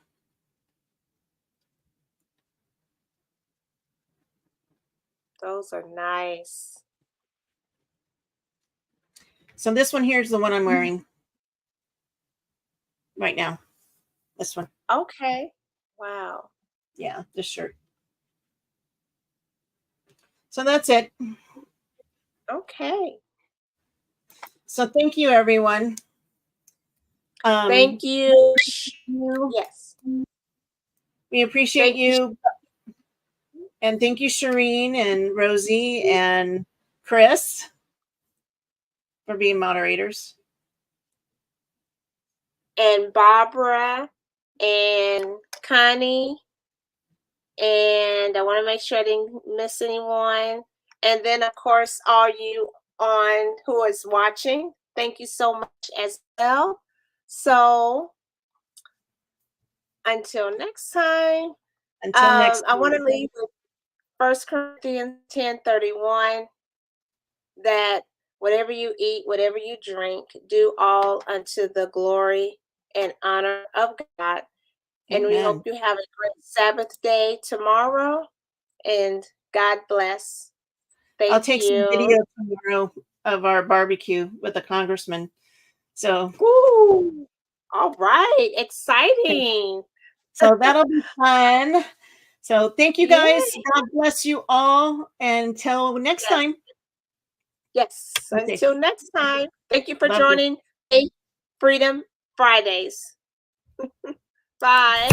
those are nice. So this one here is the one I'm wearing right now. This one. Okay. Wow. Yeah, this shirt. So that's it. Okay. So thank you, everyone. Thank you. Yes. We appreciate you. And thank you, Shireen and Rosie and Chris, for being moderators. And Barbara and Connie. And I want to make sure I didn't miss anyone. And then, of course, all you who is watching, thank you so much as well. So until next time, I want to leave with 1 Corinthians 10:31, that whatever you eat, whatever you drink, do all unto the glory and honor of God. And we hope you have a great Sabbath day tomorrow. And God bless. I'll take some video tomorrow of our barbecue with the congressman. So, woo! All right, exciting. So that'll be fun. So thank you guys. God bless you all. Until next time. Yes. Okay. Until next time. Thank you for Love joining Faith Freedom Fridays. Bye.